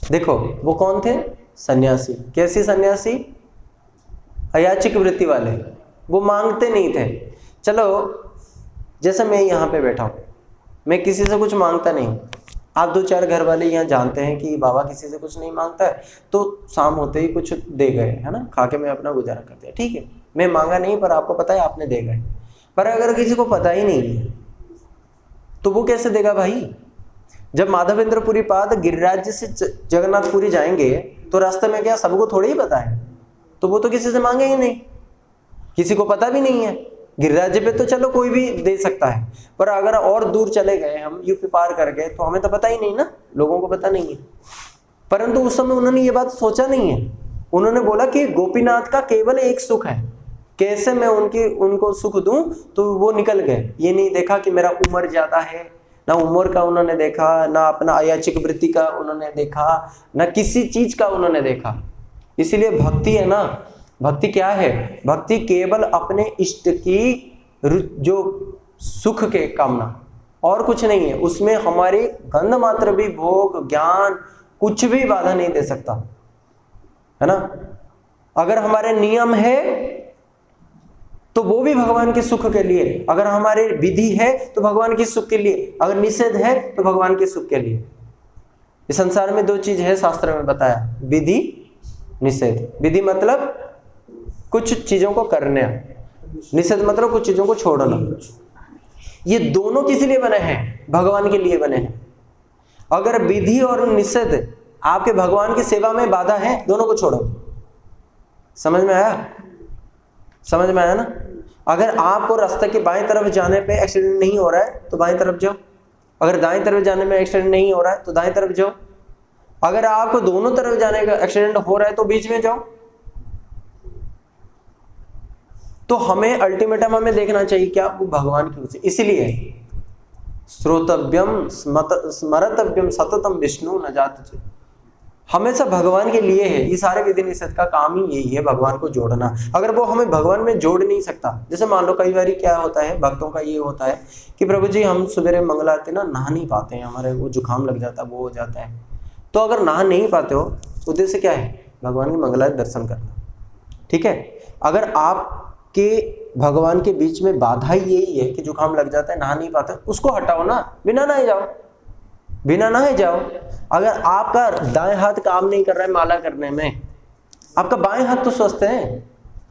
देखो वो कौन थे? सन्यासी। कैसी सन्यासी? अयाचिक वृत्ति वाले। वो मांगते नहीं थे। चलो जैसे मैं यहाँ पे बैठा हूँ, मैं किसी से कुछ मांगता नहीं। आप दो चार घर वाले यहाँ जानते हैं कि बाबा किसी से कुछ नहीं मांगता है, तो शाम होते ही कुछ दे गए, है ना, खा के मैं अपना गुजारा कर दिया, ठीक है, मैं मांगा नहीं, पर आपको पता है आपने दे गए। पर अगर किसी को पता ही नहीं है तो वो कैसे देगा भाई? जब माधवेंद्रपुरी पाद गिरिराज से जगन्नाथपुरी जाएंगे तो रास्ते में क्या सबको थोड़ी ही पता है, तो वो तो किसी से मांगे ही नहीं, किसी को पता भी नहीं है। गिरिराज पे तो चलो कोई भी दे सकता है, पर अगर और दूर चले गए, हम यूपी पार कर गए, तो हमें तो पता ही नहीं ना, लोगों को पता नहीं है। परंतु उस समय उन्होंने ये बात सोचा नहीं है। उन्होंने बोला कि गोपीनाथ का केवल एक सुख है, कैसे मैं उनको सुख दूं, तो वो निकल गए। ये नहीं देखा कि मेरा उम्र ज्यादा है, ना उम्र का उन्होंने देखा, ना अपना अयाचिक वृत्ति का उन्होंने देखा, ना किसी चीज का उन्होंने देखा। इसीलिए भक्ति है ना, भक्ति क्या है? भक्ति केवल अपने इष्ट की जो सुख के कामना, और कुछ नहीं है। उसमें हमारी गंध मात्र भी, भोग ज्ञान कुछ भी बाधा नहीं दे सकता, है ना। अगर हमारे नियम है तो वो भी भगवान के सुख के लिए, अगर हमारे विधि है तो भगवान के सुख के लिए, अगर निषेध है तो भगवान के सुख के लिए। इस संसार में दो चीज है, शास्त्र में बताया, विधि निषेध। विधि मतलब कुछ चीजों को करना, निषेध मतलब कुछ चीजों को छोड़ना। ये दोनों किस लिए बने हैं? भगवान के लिए बने हैं। अगर विधि और निषेध आपके भगवान की सेवा में बाधा है, दोनों को छोड़ो। समझ में आया? समझ में आया ना। अगर आपको रास्ते के बाएं तरफ जाने पे एक्सीडेंट नहीं हो रहा है तो बाएं तरफ जाओ, अगर दाएं तरफ जाने में एक्सीडेंट नहीं हो रहा है तो दाएं तरफ जाओ, अगर आपको दोनों तरफ जाने का एक्सीडेंट हो रहा है तो बीच में जाओ। तो हमें अल्टीमेटम हमें देखना चाहिए क्या? वो भगवान की उसे। इसलिए श्रोतव्यम स्मरतव्यम सततम विष्णु न जात, हमेशा भगवान के लिए है। ये सारे विधि निषेध का काम ही यही है, भगवान को जोड़ना। अगर वो हमें भगवान में जोड़ नहीं सकता, जैसे मान लो कई बार क्या होता है, भक्तों का ये होता है कि प्रभु जी हम सवेरे मंगल आरती ना नहा नहीं पाते हैं, हमारे वो जुकाम लग जाता है, वो हो जाता है, तो अगर नहा नहीं पाते हो, उद्देश्य क्या है? भगवान की मंगला दर्शन करना, ठीक है। अगर आपके भगवान के बीच में बाधा ही यही है कि जुकाम लग जाता है, नहा नहीं पाते, उसको हटाओ ना, बिना नहाए जाओ, बिना नहाए जाओ। अगर आपका दाएं हाथ काम नहीं कर रहा है माला करने में, आपका बाएं हाथ तो स्वस्थ है,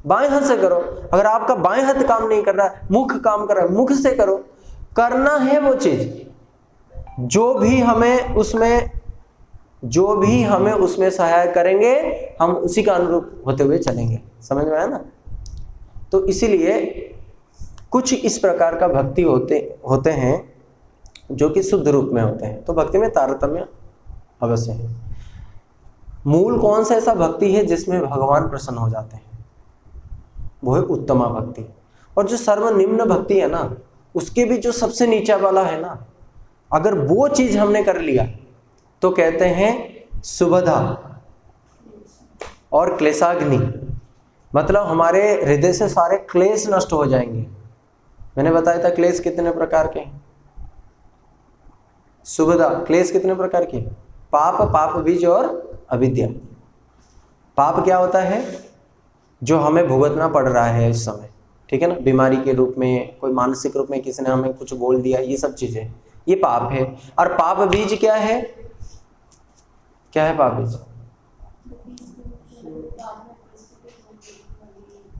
बाएं हाथ से करो। अगर आपका बाएं हाथ काम नहीं कर रहा है, मुख काम कर रहा है, मुख से करो। करना है वो चीज जो भी हमें उसमें सहायक करेंगे, हम उसी का अनुरूप होते हुए चलेंगे। समझ में आया ना? तो इसीलिए कुछ इस प्रकार का भक्ति होते हैं जो कि शुद्ध रूप में होते हैं। तो भक्ति में तारतम्य अवश्य है। मूल कौन सा ऐसा भक्ति है जिसमें भगवान प्रसन्न हो जाते हैं? वो है उत्तमा भक्ति। और जो सर्वनिम्न भक्ति है ना, उसके भी जो सबसे नीचा वाला है ना, अगर वो चीज हमने कर लिया तो कहते हैं सुबधा और क्लेशाग्नि, मतलब हमारे हृदय से सारे क्लेश नष्ट हो जाएंगे। मैंने बताया था क्लेश कितने प्रकार के हैं। सुबधा क्लेश कितने प्रकार के? पाप बीज और अविद्या। पाप क्या होता है? जो हमें भुगतना पड़ रहा है इस समय, ठीक है ना, बीमारी के रूप में, कोई मानसिक रूप में किसी ने हमें कुछ बोल दिया, ये सब चीजें, ये पाप है। और पाप बीज क्या है? क्या है पाप बीज?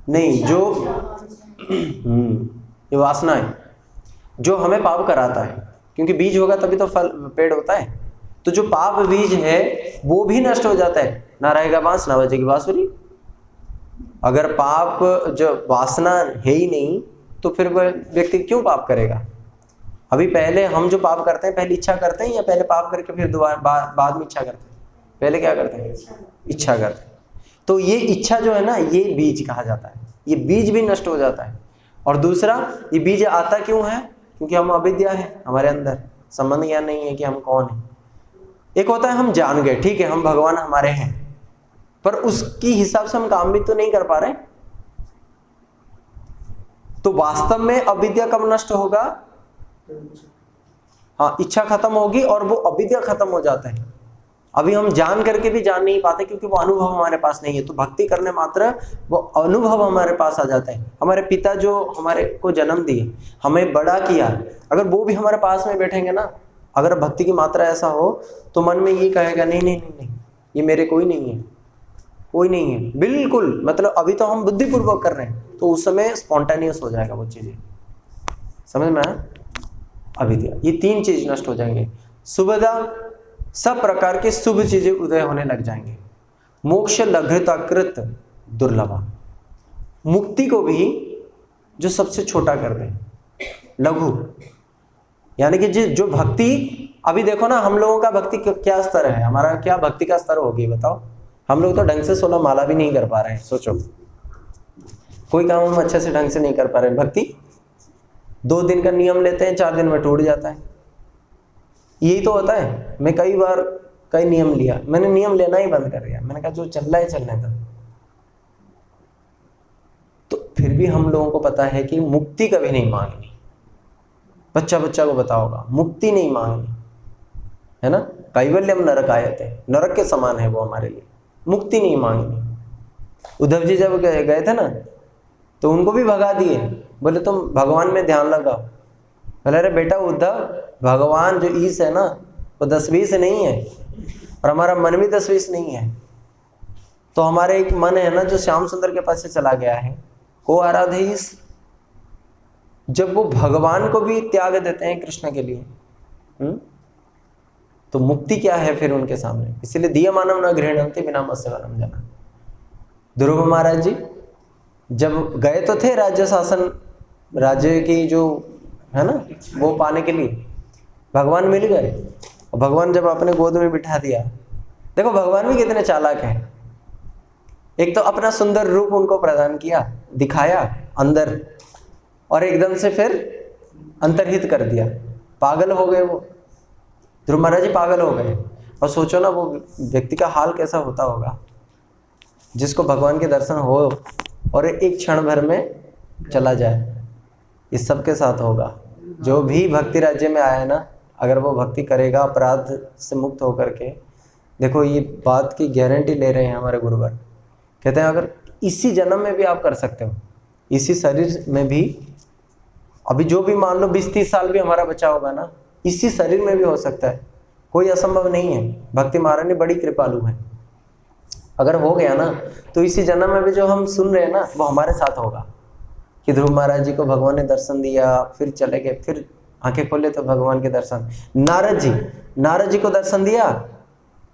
नहीं, जो ये वासना है जो हमें पाप कराता है, क्योंकि बीज होगा तभी तो फल पेड़ होता है। तो जो पाप बीज है वो भी नष्ट हो जाता है। ना रहेगा बांस ना बजेगी बांसुरी। अगर पाप जो वासना है ही नहीं तो फिर वह व्यक्ति क्यों पाप करेगा? अभी पहले हम जो पाप करते हैं, पहले इच्छा करते हैं या पहले पाप करके फिर दोबारा बाद में इच्छा करते हैं? पहले क्या करते हैं? इच्छा करते हैं। तो ये इच्छा जो है ना, ये बीज कहा जाता है। ये बीज भी नष्ट हो जाता है। और दूसरा, ये बीज आता क्यों है? क्योंकि हम अविद्या है, हमारे अंदर संबंध ज्ञान नहीं है कि हम कौन है। एक होता है हम जान गए, ठीक है, हम भगवान हमारे हैं, पर उसकी हिसाब से हम काम भी तो नहीं कर पा रहे। तो वास्तव में अविद्या कब नष्ट होगा? हाँ, इच्छा खत्म होगी और वो अविद्या खत्म हो जाता है। अभी हम जान करके भी जान नहीं पाते क्योंकि वो अनुभव हमारे पास नहीं है। तो भक्ति करने मात्र वो अनुभव हमारे पास आ जाता है। हमारे पिता जो हमारे को जन्म दिए, हमें बड़ा किया, अगर वो भी हमारे पास में बैठेंगे ना, अगर भक्ति की मात्रा ऐसा हो तो मन में ये कहेगा नहीं नहीं नहीं नहीं, ये मेरे कोई नहीं है, कोई नहीं है, बिल्कुल। मतलब अभी तो हम बुद्धिपूर्वक कर रहे हैं, तो उस समय स्पॉन्टेनियस हो जाएगा वो चीजें। समझ में आया? अविद्या, ये तीन चीज नष्ट हो जाएंगे। सुबधा, सब प्रकार के शुभ चीजें उदय होने लग जाएंगे। मोक्ष लघुताकृत दुर्लभा, मुक्ति को भी जो सबसे छोटा कर दे, लघु, यानी कि जो भक्ति, अभी देखो ना हम लोगों का भक्ति क्या स्तर है, हमारा क्या भक्ति का स्तर होगी बताओ? हम लोग तो ढंग से 16 माला भी नहीं कर पा रहे हैं। सोचो, कोई काम हम अच्छे से ढंग से नहीं कर पा रहे हैं। भक्ति 2 दिन का नियम लेते हैं, 4 दिन में टूट जाता है। यही तो होता है। मैं कई बार कई नियम लिया, मैंने नियम लेना ही बंद कर दिया। मैंने कहा जो चल रहा है चलने दो। तो फिर भी हम लोगों को पता है कि मुक्ति कभी नहीं मांगनी। बच्चा को पता होगा, मुक्ति नहीं मांगनी, है ना। कैवल्यम नरकायते, नरक के समान है वो हमारे लिए, मुक्ति नहीं मांगनी। उद्धव जी जब गए थे ना, तो उनको भी भगा दिए, बोले तुम भगवान में ध्यान लगाओ। बोले अरे बेटा उद्धव, भगवान जो ईश है ना, वो 10-20 नहीं है, और हमारा मन भी 10-20 नहीं है। तो हमारे एक मन है ना जो श्याम सुंदर के पास से चला गया है, को आराध्य ईश। जब वो भगवान को भी त्याग देते हैं कृष्ण के लिए, तो मुक्ति क्या है फिर उनके सामने? इसलिए दीयमानम न गृह्णन्ति बिना मत्स्यवनम जना। ध्रुव महाराज जी जब गए तो थे राज्य शासन, राज्य की जो है ना वो पाने के लिए, भगवान मिल गए। और भगवान जब अपने गोद में बिठा दिया, देखो भगवान भी कितने चालाक हैं। एक तो अपना सुंदर रूप उनको प्रदान किया, दिखाया अंदर, और एकदम से फिर अंतर्हित कर दिया। पागल हो गए वो, ध्रुव महाराज जी पागल हो गए। और सोचो ना वो व्यक्ति का हाल कैसा होता होगा जिसको भगवान के दर्शन हो और एक क्षण भर में चला जाए। इस सब के साथ होगा। जो भी भक्ति राज्य में आया है ना, अगर वो भक्ति करेगा अपराध से मुक्त होकर के, देखो ये बात की गारंटी ले रहे हैं हमारे गुरुवर, कहते हैं अगर इसी जन्म में भी आप कर सकते हो, इसी शरीर में भी, अभी जो भी मान लो 20-30 साल भी हमारा बचा होगा ना, इसी शरीर में भी हो सकता है, कोई असंभव नहीं है। भक्ति महारानी बड़ी कृपालु है, अगर हो गया ना तो इसी जन्म में भी जो हम सुन रहे हैं ना वो हमारे साथ होगा कि ध्रुव महाराज जी को भगवान ने दर्शन दिया, फिर चले गए, फिर आंखें खोले तो भगवान के दर्शन। नारद जी को दर्शन दिया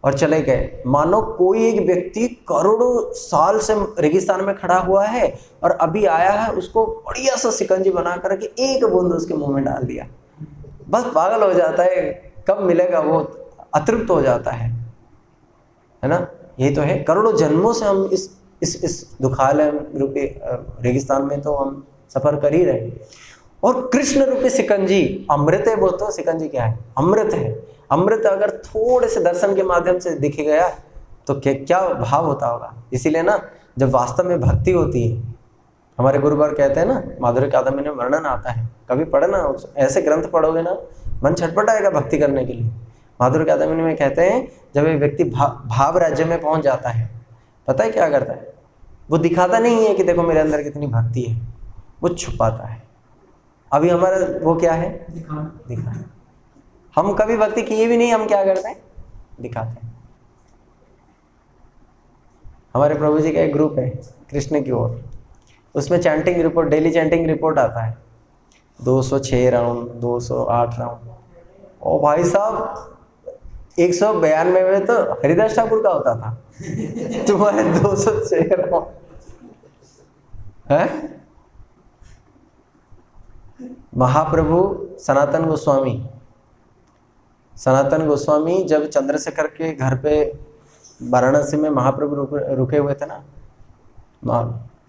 और चले गए। मानो कोई एक व्यक्ति करोड़ों साल से रेगिस्तान में खड़ा हुआ है और अभी आया है, उसको बढ़िया सा शिकंजी बना करके एक बूंद उसके मुंह में डाल दिया, बस पागल हो जाता है, कब मिलेगा वो, अतृप्त हो जाता है ना। यही तो है, करोड़ों जन्मों से हम इस दुखालय रूपी रेगिस्तान में तो हम सफर कर ही रहे। और कृष्ण रूपी शिकंजी अमृत है, वो तो शिकंजी क्या है, अमृत है। अमृत अगर थोड़े से दर्शन के माध्यम से दिख गया तो क्या भाव होता होगा। इसीलिए ना जब वास्तव में भक्ति होती है, हमारे गुरुवर कहते हैं ना, माधुर्य अकादमी में वर्णन आता है, कभी पढ़ना, ऐसे ग्रंथ पढ़ोगे ना मन छटपटाएगा भक्ति करने के लिए। माधुर्य अकादमी में कहते हैं जब एक व्यक्ति भाव राज्य में पहुंच जाता है, पता है क्या करता है, वो दिखाता नहीं है कि देखो मेरे अंदर कितनी भक्ति है, वो छुपाता है। अभी हमारा वो क्या है, दिखाना। हम कभी भक्ति किए भी नहीं, हम क्या करते हैं, दिखाते हैं। हमारे प्रभु जी का एक ग्रुप है कृष्ण की ओर, उसमें chanting report, daily chanting report आता है, 206 राउंड, 208 राउंड। ओ भाई साहब 192 में तो हरिदास ठाकुर का होता था, तुम्हारे 206 राउंड है। महाप्रभु सनातन गोस्वामी जब चंद्रशेखर के घर पे वाराणसी में महाप्रभु रुके हुए थे ना,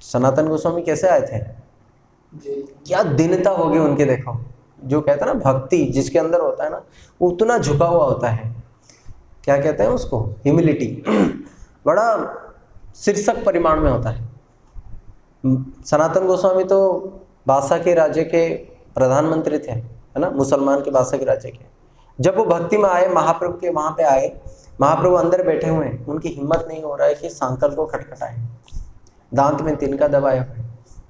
सनातन गोस्वामी कैसे आए थे, क्या दीनता होगी उनकी। देखो जो कहते हैं ना भक्ति जिसके अंदर होता है ना, उतना झुका हुआ होता है, क्या कहते हैं उसको, ह्यूमिलिटी, बड़ा शीर्षक परिमाण में होता है। सनातन गोस्वामी तो बादशाह के राज्य के प्रधानमंत्री थे, है ना, मुसलमान के बादशाह के राज्य के। जब वो भक्ति में आए, महाप्रभु के वहाँ पे आए, महाप्रभु अंदर बैठे हुए हैं, उनकी हिम्मत नहीं हो रहा है कि सांकल को खटखटाएं, दांत में तिनका दबाए हुए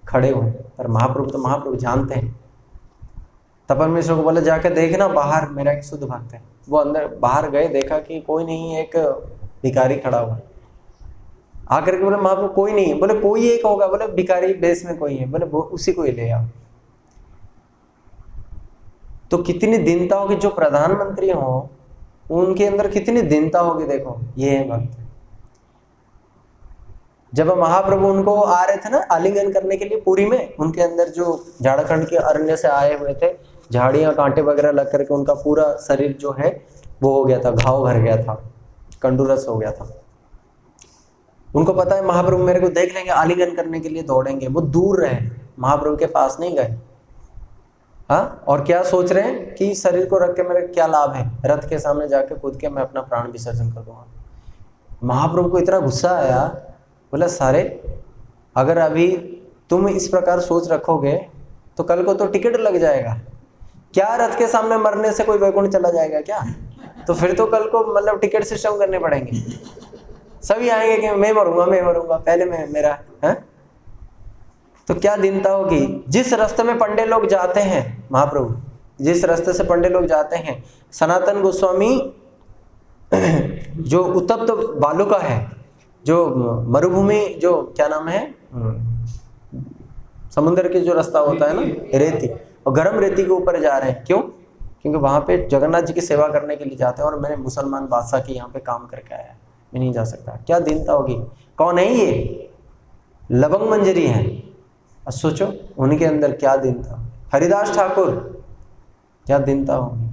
खड़े हुए, पर महाप्रभु तो महाप्रभु जानते हैं। तपन मिश्र को बोले जाकर देखना बाहर मेरा एक शुद्ध भक्त है। वो अंदर बाहर गए, देखा कि कोई नहीं, एक भिखारी खड़ा हुआ। आकर के बोले महाप्रभु कोई नहीं है, बोले कोई एक होगा, बोले भिखारी बेस में कोई है, बोले उसी को ही ले आओ। तो कितनी दीनता होगी, जो प्रधानमंत्री हो उनके अंदर कितनी दीनता होगी। देखो ये है भक्त। जब महाप्रभु उनको आ रहे थे ना आलिंगन करने के लिए पुरी में, उनके अंदर जो झारखंड के अरण्य से आए हुए थे, झाड़ियां कांटे वगैरह लग करके उनका पूरा शरीर जो है वो हो गया था, घाव भर गया था, कंडूरस हो गया था। उनको पता है महाप्रभु मेरे को देख लेंगे, आलिंगन करने के लिए दौड़ेंगे। वो दूर रहे, महाप्रभु के पास नहीं गए। हाँ, और क्या सोच रहे हैं कि शरीर को रख के मेरे क्या लाभ है, रथ के सामने जाके कूद के मैं अपना प्राण विसर्जन कर दूंगा। महाप्रभु को इतना गुस्सा आया, बोला सारे अगर अभी तुम इस प्रकार सोच रखोगे तो कल को तो टिकट लग जाएगा। क्या रथ के सामने मरने से कोई वैकुंठ चला जाएगा क्या? तो फिर तो कल को मतलब टिकट सिस्टम करने पड़ेंगे। सभी आएंगे कि मैं मरूंगा पहले मेरा है। तो क्या दीनता होगी। जिस रास्ते में पंडे लोग जाते हैं, महाप्रभु जिस रास्ते से पंडे लोग जाते हैं, सनातन गोस्वामी जो उत्तप्त बालू का है, जो मरुभूमि, जो क्या नाम है, समुद्र के जो रास्ता होता है ना, रेती, और गर्म रेती के ऊपर जा रहे हैं। क्यों? क्योंकि वहां पे जगन्नाथ जी की सेवा करने के लिए जाते हैं। और मैंने मुसलमान बादशाह के यहाँ पे काम करके आया, मैं नहीं जा सकता। क्या दीनता होगी। कौन है ये? लवंग मंजरी है। अब सोचो उनके अंदर क्या दीनता। हरिदास ठाकुर, क्या दीनता होगी।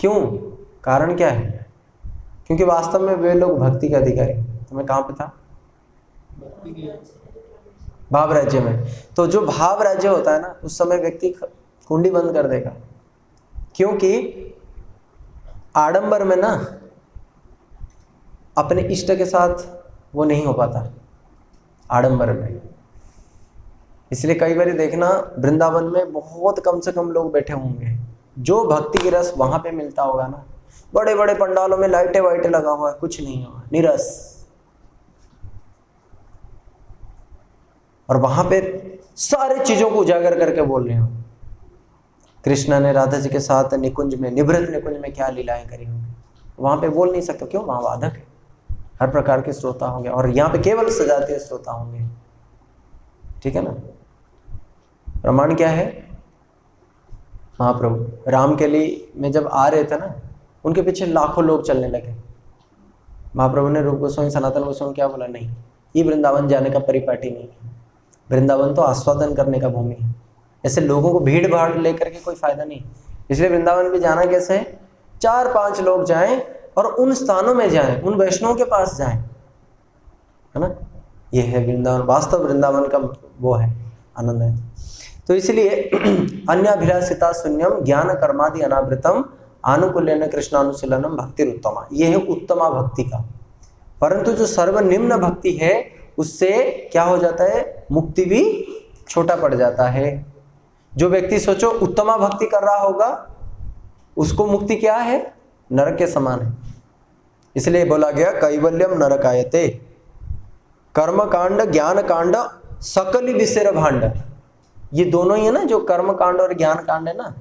क्यों? कारण क्या है? क्योंकि वास्तव में वे लोग भक्ति के अधिकारी। तो मैं कहाँ पे था? भाव राज्य में। तो जो भाव राज्य होता है ना, उस समय व्यक्ति कुंडी बंद कर देगा। क्योंकि आडंबर में ना अपने इष्ट के साथ वो नहीं हो पाता, आडंबर में। इसलिए कई बार देखना वृंदावन में बहुत कम से कम लोग बैठे होंगे, जो भक्ति की रस वहां पे मिलता होगा ना, बड़े बड़े पंडालों में लाइटें वाइटें लगा हुआ है, कुछ नहीं होगा, निरस। और वहां पे सारे चीजों को उजागर करके बोल रहे हो। कृष्ण ने राधा जी के साथ निकुंज में, निभृत निकुंज में क्या लीलाएं करी होंगी, वहां पे बोल नहीं सकते। क्यों? वहां वादक है, हर प्रकार के श्रोता होंगे, और यहाँ पे केवल सजातीय श्रोता होंगे। ठीक है ना? प्रमाण क्या है? महाप्रभु रामकेली में जब आ रहे थे ना, उनके पीछे लाखों लोग चलने लगे। महाप्रभु ने रूप गोस्वामी सनातन गोस्वामी क्या बोला? नहीं, ये वृंदावन जाने का परिपाटी नहीं है, वृंदावन तो आस्वादन करने का भूमि है। ऐसे लोगों को भीड़ भाड़ लेकर के कोई फायदा नहीं। इसलिए वृंदावन भी जाना कैसे है? 4-5 लोग जाएं और उन स्थानों में जाएं, उन वैष्णवों के पास जाएं, है ना? ये है वृंदावन, वास्तव वृंदावन का वो है, आनंद है। तो इसलिए अन्याभिलाषिता शून्यम ज्ञान कर्मादि अनावृतम आनुकूल्यन कृष्णानुशीलनम भक्ति उत्तमा। ये है उत्तमा भक्ति का। परंतु जो सर्वनिम्न भक्ति है उससे क्या हो जाता है? मुक्ति भी छोटा पड़ जाता है। जो व्यक्ति सोचो उत्तमा भक्ति कर रहा होगा, उसको मुक्ति क्या है? नरक के समान है। इसलिए बोला गया कैवल्यम नरकायते, कर्म कांड ज्ञान कांड सकली विषेर भांड। ये दोनों ही है ना, जो कर्म कांड और ज्ञान कांड है ना।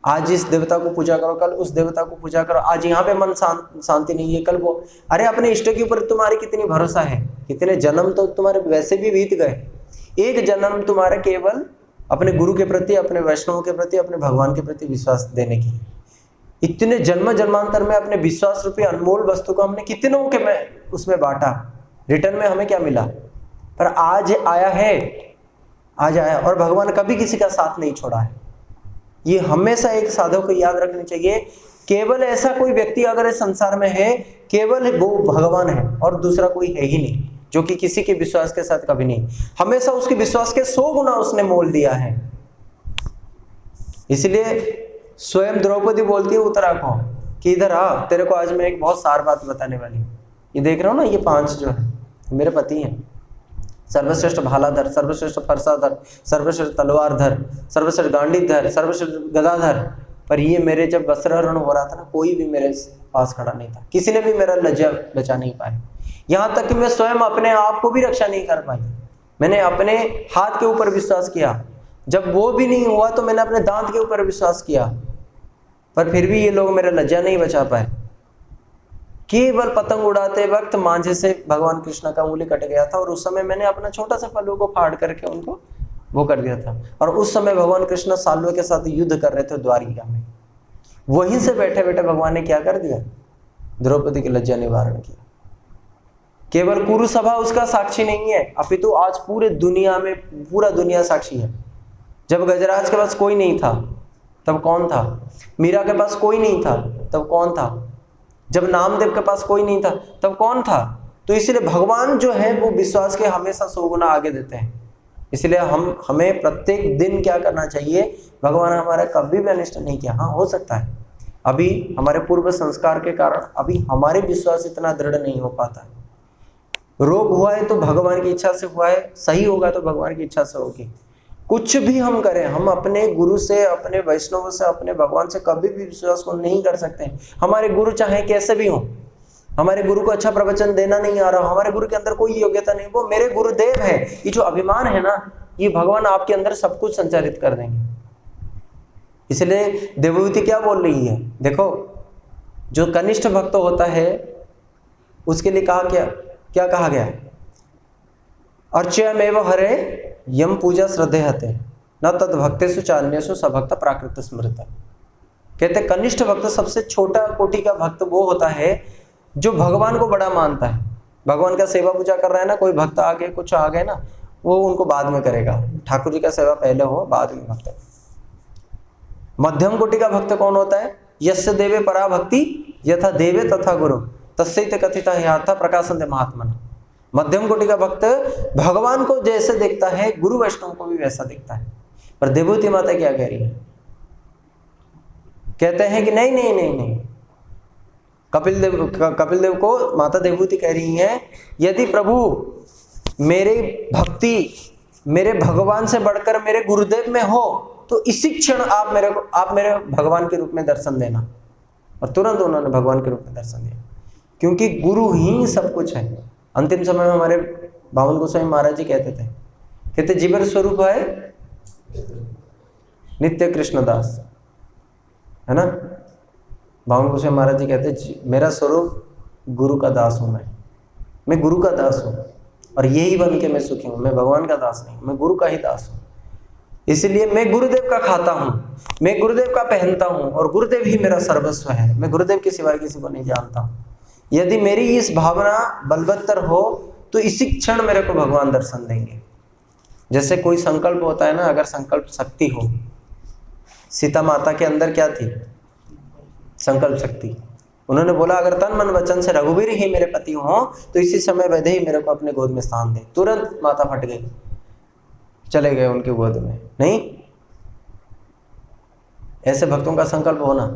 आज इस देवता को पूजा करो, कल उस देवता को पूजा करो। आज यहाँ पे मन शांति नहीं है, कल वो। अरे अपने इष्ट के ऊपर तुम्हारी कितनी भरोसा है? कितने जन्म तो तुम्हारे वैसे भी बीत गए, एक जन्म तुम्हारे केवल अपने गुरु के प्रति, अपने वैष्णवों के प्रति, अपने भगवान के प्रति विश्वास देने की। इतने जन्म जन्मांतर में अपने विश्वास रूपी अनमोल वस्तु को हमने कितनों के में उसमें बांटा, रिटर्न में हमें क्या मिला? पर आज आया है, आज आया, और भगवान कभी किसी का साथ नहीं छोड़ा है। ये हमेशा एक साधक को याद रखनी चाहिए। केवल ऐसा कोई व्यक्ति अगर इस संसार में है, केवल वो भगवान है और दूसरा कोई है ही नहीं, जो कि किसी के विश्वास के साथ कभी नहीं। हमेशा उसके विश्वास के 100 गुना उसने मोल दिया है। इसलिए स्वयं द्रौपदी बोलती है उत्तरा को कि इधर आ, तेरे को आज मैं एक बहुत सार बात बताने वाली हूँ। ये देख रहा हूँ ना, ये 5 जो है मेरे पति हैं। सर्वश्रेष्ठ भालाधर, सर्वश्रेष्ठ फरसाधर, सर्वश्रेष्ठ तलवारधर, सर्वश्रेष्ठ गांडीधर, सर्वश्रेष्ठ गदाधर। पर ये मेरे जब वस्त्रहरण हो रहा था ना, कोई भी मेरे पास खड़ा नहीं था, किसी ने भी मेरा लज्जा बचा नहीं पाया। यहाँ तक कि मैं स्वयं अपने आप को भी रक्षा नहीं कर पाई। मैंने अपने हाथ के ऊपर विश्वास किया, जब वो भी नहीं हुआ तो मैंने अपने दांत के ऊपर विश्वास किया, पर फिर भी ये लोग मेरा लज्जा नहीं बचा पाए। केवल पतंग उड़ाते वक्त मांझे से भगवान कृष्ण का उंगली कट गया था, और उस समय मैंने अपना छोटा सा पल्लू को फाड़ करके उनको वो कर दिया था। और उस समय भगवान कृष्ण साल्वे के साथ युद्ध कर रहे थे द्वारिका में। वहीं से बैठे बैठे भगवान ने क्या कर दिया? द्रौपदी की लज्जा निवारण किया। केवल कुरुसभा उसका साक्षी नहीं है, अपितु आज पूरे दुनिया में पूरा दुनिया साक्षी है। जब गजराज के पास कोई नहीं था तब कौन था? मीरा के पास कोई नहीं था तब कौन था? जब नामदेव के पास कोई नहीं था तब कौन था? तो इसलिए भगवान जो है वो विश्वास के हमेशा 100 गुना आगे देते हैं। इसलिए हमें प्रत्येक दिन क्या करना चाहिए? भगवान हमारा कभी भी अनिष्ट नहीं किया। हाँ, हो सकता है अभी हमारे पूर्व संस्कार के कारण अभी हमारे विश्वास इतना दृढ़ नहीं हो पाता। रोग हुआ है तो भगवान की इच्छा से हुआ है, सही होगा तो भगवान की इच्छा से होगी। कुछ भी हम करें, हम अपने गुरु से, अपने वैष्णव से, अपने भगवान से कभी भी विश्वास को नहीं कर सकते। हमारे गुरु चाहे कैसे भी हो, हमारे गुरु को अच्छा प्रवचन देना नहीं आ रहा, हमारे गुरु के अंदर कोई योग्यता नहीं, वो मेरे गुरुदेव है, ये जो अभिमान है ना, ये भगवान आपके अंदर सब कुछ संचारित कर देंगे। इसलिए देवहूति क्या बोल रही है? देखो, जो कनिष्ठ भक्त होता है उसके लिए कहा क्या कहा गया? अर्चयमेव हरे यम पूजा श्रद्धेहते न तद भक्तेषु चान्येषु सभक्त प्राकृत स्मृत। कहते कनिष्ठ भक्त, सबसे छोटा कोटि का भक्त वो होता है जो भगवान को बड़ा मानता है। भगवान का सेवा पूजा कर रहा है ना, कोई भक्त आगे कुछ आ गए ना, वो उनको बाद में करेगा। ठाकुर जी का सेवा पहले हो, बाद में भक्त। मध्यम कोटि का भक्त कौन होता है? यस्य देवे परा भक्ति यथा देवे तथा गुरु तस्यैते कथिता ह्यार्था प्रकाशन्ते महात्मनः। मध्यम कोटि का भक्त भगवान को जैसे देखता है, गुरु वैष्णव को भी वैसा देखता है। पर देवहूति माता क्या कह रही है? कहते हैं कि नहीं, कपिल देव को माता देवहूति कह रही है, यदि प्रभु मेरी भक्ति मेरे भगवान से बढ़कर मेरे गुरुदेव में हो तो इसी क्षण आप मेरे भगवान के रूप में दर्शन देना। और तुरंत उन्होंने भगवान के रूप में दर्शन दिया, क्योंकि गुरु ही सब कुछ है। अंतिम समय में हमारे बावन गोस्वामी महाराज जी कहते जीवर स्वरूप है नित्य कृष्णदास, है ना। बावन गोस्वामी महाराज जी कहते मेरा स्वरूप गुरु का दास हूं, मैं गुरु का दास हूं, और यही बन के मैं सुखी हूं। मैं भगवान का दास नहीं, मैं गुरु का ही दास हूं। इसलिए मैं गुरुदेव का खाता हूं, मैं गुरुदेव का पहनता हूं, और गुरुदेव ही मेरा सर्वस्व है। मैं गुरुदेव के सिवाय किसी को नहीं जानता हूं। यदि मेरी इस भावना बलवत्तर हो तो इसी क्षण मेरे को भगवान दर्शन देंगे। जैसे कोई संकल्प होता है ना, अगर संकल्प शक्ति हो, सीता माता के अंदर क्या थी? संकल्प शक्ति। उन्होंने बोला अगर तन मन वचन से रघुवीर ही मेरे पति हो तो इसी समय वैदे ही मेरे को अपने गोद में स्थान दे। तुरंत माता फट गई, चले गए उनके गोद में। नहीं, ऐसे भक्तों का संकल्प होना।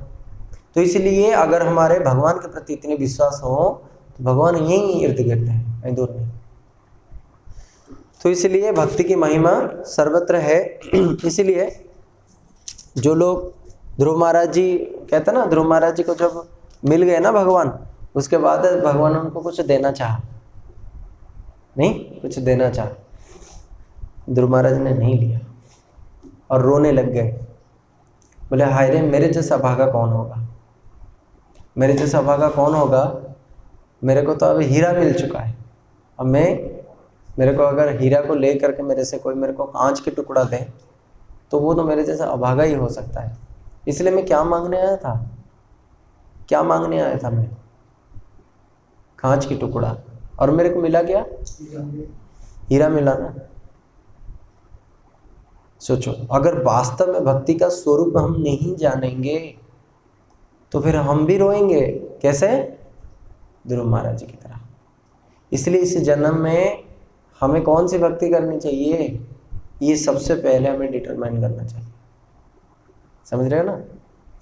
तो इसलिए अगर हमारे भगवान के प्रति इतने विश्वास हो तो भगवान यही इर्द गिर्द है, कहीं दूर नहीं। तो इसलिए भक्ति की महिमा सर्वत्र है। इसलिए जो लोग ध्रुव महाराज जी कहते ना, ध्रुव महाराज जी को जब मिल गए ना भगवान, उसके बाद भगवान उनको कुछ देना चाहा, नहीं कुछ देना चाहा, ध्रुव महाराज ने नहीं लिया और रोने लग गए। बोले हाय रे, मेरे जैसा भागा कौन होगा, मेरे जैसा भागा कौन होगा। मेरे को तो अब हीरा मिल चुका है, अब मेरे को अगर हीरा को ले करके मेरे से कोई मेरे को कांच के टुकड़ा दे तो वो तो मेरे जैसा अभागा ही हो सकता है। इसलिए मैं क्या मांगने आया था, क्या मांगने आया था मैं? कांच की टुकड़ा। और मेरे को मिला क्या? हीरा मिला ना। सोचो, अगर वास्तव में भक्ति का स्वरूप हम नहीं जानेंगे तो फिर हम भी रोएंगे। कैसे? ध्रुव महाराज जी की तरह। इसलिए इस जन्म में हमें कौन सी भक्ति करनी चाहिए, ये सबसे पहले हमें डिटरमाइन करना चाहिए। समझ रहे हो ना।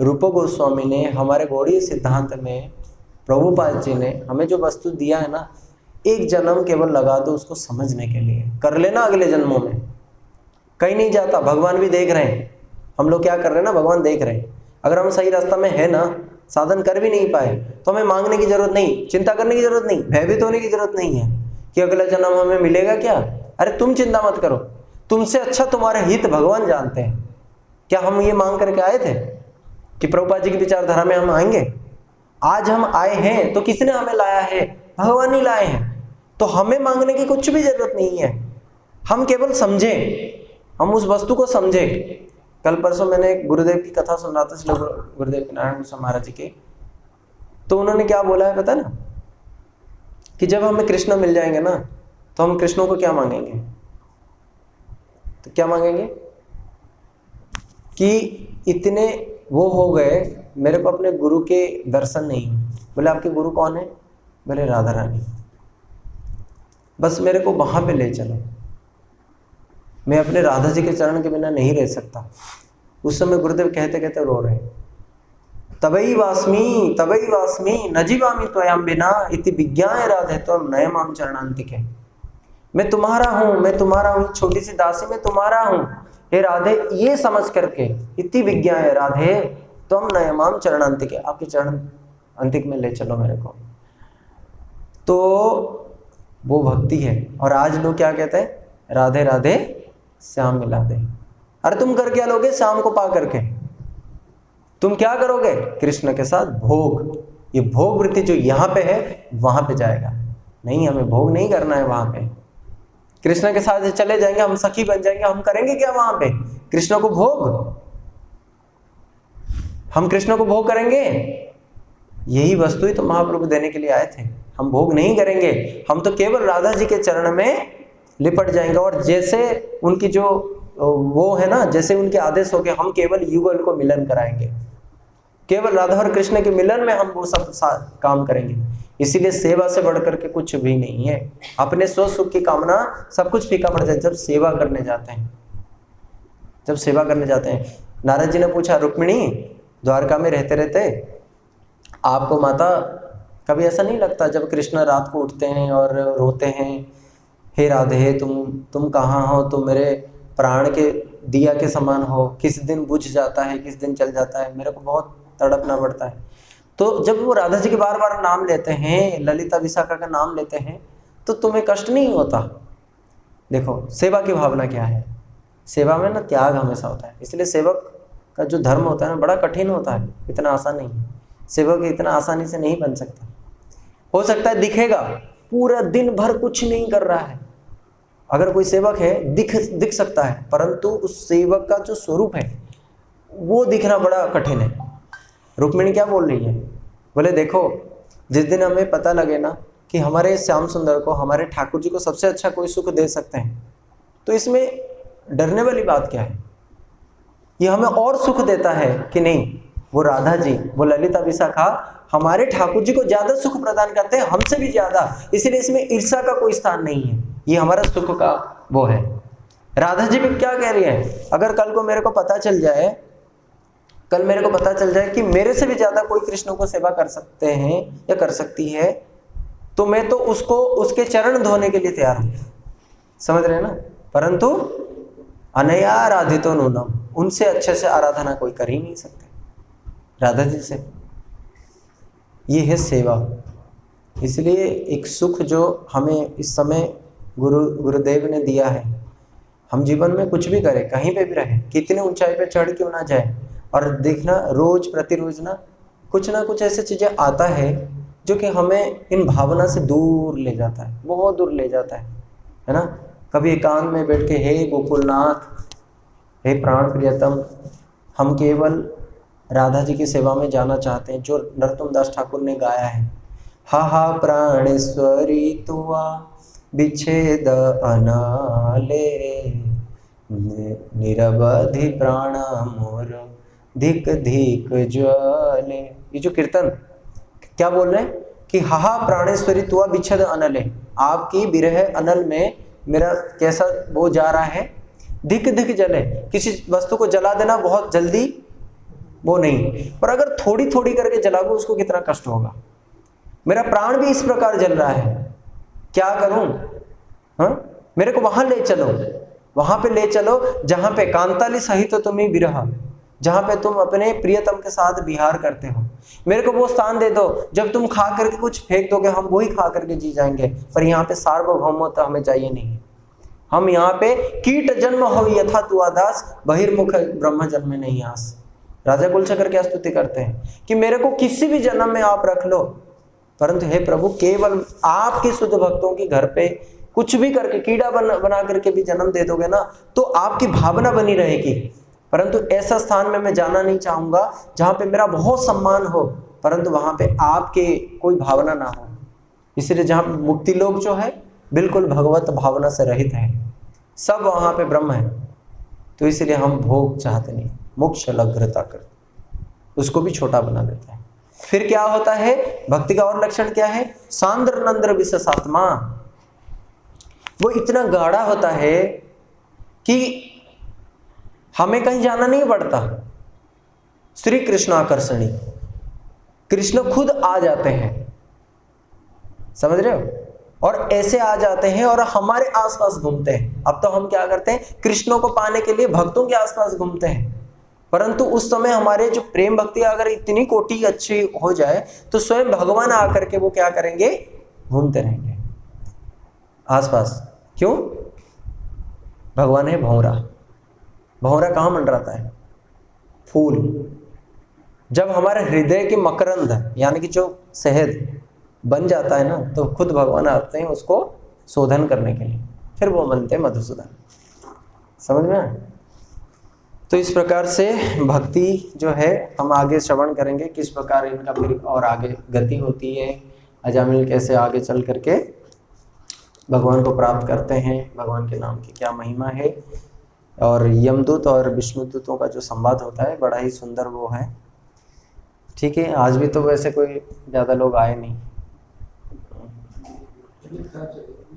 रूप गोस्वामी ने हमारे गौड़ीय सिद्धांत में, प्रभुपाद जी ने हमें जो वस्तु दिया है ना, एक जन्म केवल लगा दो उसको समझने के लिए, कर लेना अगले जन्मों में कहीं नहीं जाता। भगवान भी देख रहे हैं हम लोग क्या कर रहे हैं ना, भगवान देख रहे हैं। अगर हम सही रास्ता में है ना, साधन कर भी नहीं पाए तो हमें मांगने की जरूरत नहीं, चिंता करने की जरूरत नहीं, भयभीत होने की जरूरत नहीं है कि अगला जन्म हमें मिलेगा क्या। अरे तुम चिंता मत करो, तुमसे अच्छा तुम्हारे हित भगवान जानते हैं। क्या हम ये मांग करके आए थे कि प्रभुपाद जी की विचारधारा में हम आएंगे? आज हम आए हैं तो किसने हमें लाया है? भगवान ही लाए हैं। तो हमें मांगने की कुछ भी जरूरत नहीं है, हम केवल समझे, हम उस वस्तु को समझे। कल परसों मैंने एक गुरुदेव की कथा सुन रहा था, श्री गुरुदेव नारायण गोस्वामी महाराज जी की। तो उन्होंने क्या बोला है पता ना, कि जब हमें कृष्ण मिल जाएंगे ना तो हम कृष्णों को क्या मांगेंगे? तो क्या मांगेंगे कि इतने वो हो गए, मेरे को अपने गुरु के दर्शन नहीं। बोले आपके गुरु कौन है? बोले राधा रानी। बस मेरे को वहां पे ले चलो, मैं अपने राधा जी के चरण के बिना नहीं रह सकता। उस समय गुरुदेव कहते कहते रो रहे, तबई वास्मी न जीवामि त्वयाम बिना इति विज्ञाय राधे त्वं नयमाम चरणान्तिके। मैं तुम्हारा हूँ, छोटी सी दासी मैं तुम्हारा हूँ हे राधे, ये समझ करके इति विज्ञाय राधे त्वं नयमाम चरणान्तिके, आपके चरण अंतिक में ले चलो मेरे को। तो वो भक्ति है। और आज लोग क्या कहते हैं? राधे राधे श्याम मिला दे। अरे तुम कर क्या लोगे श्याम को पा करके? तुम क्या करोगे? कृष्ण के साथ भोग। ये भोग वृत्ति जो यहाँ पे है वहां पे जाएगा नहीं, हमें भोग नहीं करना है वहां पे। कृष्ण के साथ चले जाएंगे, हम सखी बन जाएंगे, हम करेंगे क्या वहां पे? कृष्ण को भोग। हम कृष्ण को भोग करेंगे? यही वस्तु ही तो महाप्रभु देने के लिए आए थे। हम भोग नहीं करेंगे, हम तो केवल राधा जी के चरण में लिपट जाएंगे। और जैसे उनकी जो वो है ना, जैसे उनके आदेश हो गए, हम केवल युगल को मिलन कराएंगे, केवल राधा और कृष्ण के मिलन में हम वो सब काम करेंगे। इसीलिए सेवा से बढ़कर के कुछ भी नहीं है। अपने स्व सुख की कामना सब कुछ फीका पड़ जाए जब सेवा करने जाते हैं। जब सेवा करने जाते हैं, नारद जी ने पूछा, रुक्मिणी द्वारका में रहते रहते आपको माता कभी ऐसा नहीं लगता जब कृष्ण रात को उठते हैं और रोते हैं, हे राधे तुम कहाँ हो, तुम मेरे प्राण के दिया के समान हो, किस दिन बुझ जाता है, किस दिन चल जाता है, मेरे को बहुत तड़पना पड़ता है। तो जब वो राधा जी के बार बार नाम लेते हैं, ललिता विशाखा का नाम लेते हैं, तो तुम्हें कष्ट नहीं होता? देखो सेवा की भावना क्या है, सेवा में ना त्याग हमेशा होता है। इसलिए सेवक का जो धर्म होता है ना बड़ा कठिन होता है, इतना आसान नहीं है। सेवक इतना आसानी से नहीं बन सकता। हो सकता है दिखेगा, पूरा दिन भर कुछ नहीं कर रहा है, अगर कोई सेवक है दिख सकता है, परंतु उस सेवक का जो स्वरूप है वो दिखना बड़ा कठिन है। रुक्मिणी क्या बोल रही है, बोले देखो जिस दिन हमें पता लगे ना कि हमारे श्याम सुंदर को, हमारे ठाकुर जी को सबसे अच्छा कोई सुख दे सकते हैं, तो इसमें डरने वाली बात क्या है? ये हमें और सुख देता है कि नहीं? वो राधा जी, वो ललिता विशाखा हमारे ठाकुर जी को ज्यादा सुख प्रदान करते हैं, हमसे भी ज्यादा, इसलिए इसमें ईर्ष्या का कोई स्थान नहीं है। ये हमारा सुख का वो है। राधा जी भी क्या कह रही है, अगर कल को मेरे को पता चल जाए, कल मेरे को पता चल जाए कि मेरे से भी ज्यादा कोई कृष्ण को सेवा कर सकते हैं या कर सकती है, तो मैं तो उसको उसके चरण धोने के लिए तैयार हूं। समझ रहे हैं ना? परंतु अनयाराधितो नूनम, उनसे अच्छे से आराधना कोई कर ही नहीं सकते राधा जी से। ये है सेवा। इसलिए एक सुख जो हमें इस समय गुरुदेव ने दिया है, हम जीवन में कुछ भी करें, कहीं पे भी रहें, कितने ऊंचाई पे चढ़ क्यों ना जाए, और देखना रोज प्रतिरोज ना कुछ ऐसी चीजें आता है जो कि हमें इन भावना से दूर ले जाता है, बहुत दूर ले जाता है ना? कभी एकांत में बैठ के, हे गोकुलनाथ, हे प्राण प्रियतम, हम केवल राधा जी की सेवा में जाना चाहते हैं, जो नरोत्तम दास ठाकुर ने गाया है, हा हा प्राणेश्वरी तुआ विच्छेद अनाले, निरवधि प्राण मोर धिक धिक ज्वाले। ये जो कीर्तन क्या बोल रहे हैं कि हा हा प्राणेश्वरी तुआ विच्छेद अनले, आपकी विरह अनल में मेरा कैसा वो जा रहा है, धिक धिक जले। किसी वस्तु को जला देना बहुत जल्दी वो नहीं, पर अगर थोड़ी थोड़ी करके जलाओगे उसको कितना कष्ट होगा। मेरा प्राण भी इस प्रकार जल रहा है, क्या करूं? मेरे को वहां ले चलो, वहां पे ले चलो जहां पे कांताली सहित तुम्हें विरह, जहां पे तुम अपने प्रियतम के साथ विहार करते हो। मेरे को वो स्थान दे दो जब तुम खा करके कुछ फेंक दोगे, हम वही खा करके जी जाएंगे, पर यहाँ पे सार्वभौमत्व हमें चाहिए नहीं। हम यहाँ पे कीट जन्म हो यथा तुआ दास, बहिर्मुख ब्रह्म जन्म नहीं आस। राजा कुलशेखर क्या स्तुति करते हैं कि मेरे को किसी भी जन्म में आप रख लो, परंतु हे प्रभु केवल आपके शुद्ध भक्तों के घर पे कुछ भी करके कीड़ा बना करके भी जन्म दे दोगे ना, तो आपकी भावना बनी रहेगी। परंतु ऐसा स्थान में मैं जाना नहीं चाहूंगा जहां पे मेरा बहुत सम्मान हो, परंतु वहां पे आपके कोई भावना ना हो। इसलिए जहां मुक्ति लोक जो है बिल्कुल भगवत भावना से रहित है, सब वहां पे ब्रह्म है, तो इसलिए हम भोग चाहते नहीं, मोक्ष लग्रता कर उसको भी छोटा बना देता है। फिर क्या होता है, भक्ति का और लक्षण क्या है, सांद्र नंद्र विशेषात्मा, वो इतना गाढ़ा होता है कि हमें कहीं जाना नहीं पड़ता। श्री कृष्ण आकर्षणी, कृष्ण खुद आ जाते हैं, समझ रहे हो, और ऐसे आ जाते हैं और हमारे आसपास घूमते हैं। अब तो हम क्या करते हैं, कृष्णों को पाने के लिए भक्तों के आसपास घूमते हैं, परंतु उस समय हमारे जो प्रेम भक्ति अगर इतनी कोटि अच्छी हो जाए तो स्वयं भगवान आकर के वो क्या करेंगे, घूमते रहेंगे आसपास। क्यों? भगवान है भौरा, भौरा कहाँ मंडराता है, फूल। जब हमारे हृदय की मकरंद यानी कि जो शहद बन जाता है ना, तो खुद भगवान आते हैं उसको शोधन करने के लिए, फिर वो बनते हैं मधुसूदन। समझ में आए? तो इस प्रकार से भक्ति जो है हम आगे श्रवण करेंगे, किस प्रकार इनका फिर और आगे गति होती है, अजामिल कैसे आगे चल करके भगवान को प्राप्त करते हैं, भगवान के नाम की क्या महिमा है। और यमदूत और विष्णुदूतों का जो संवाद होता है बड़ा ही सुंदर वो है। ठीक है, आज भी तो वैसे कोई ज़्यादा लोग आए नहीं।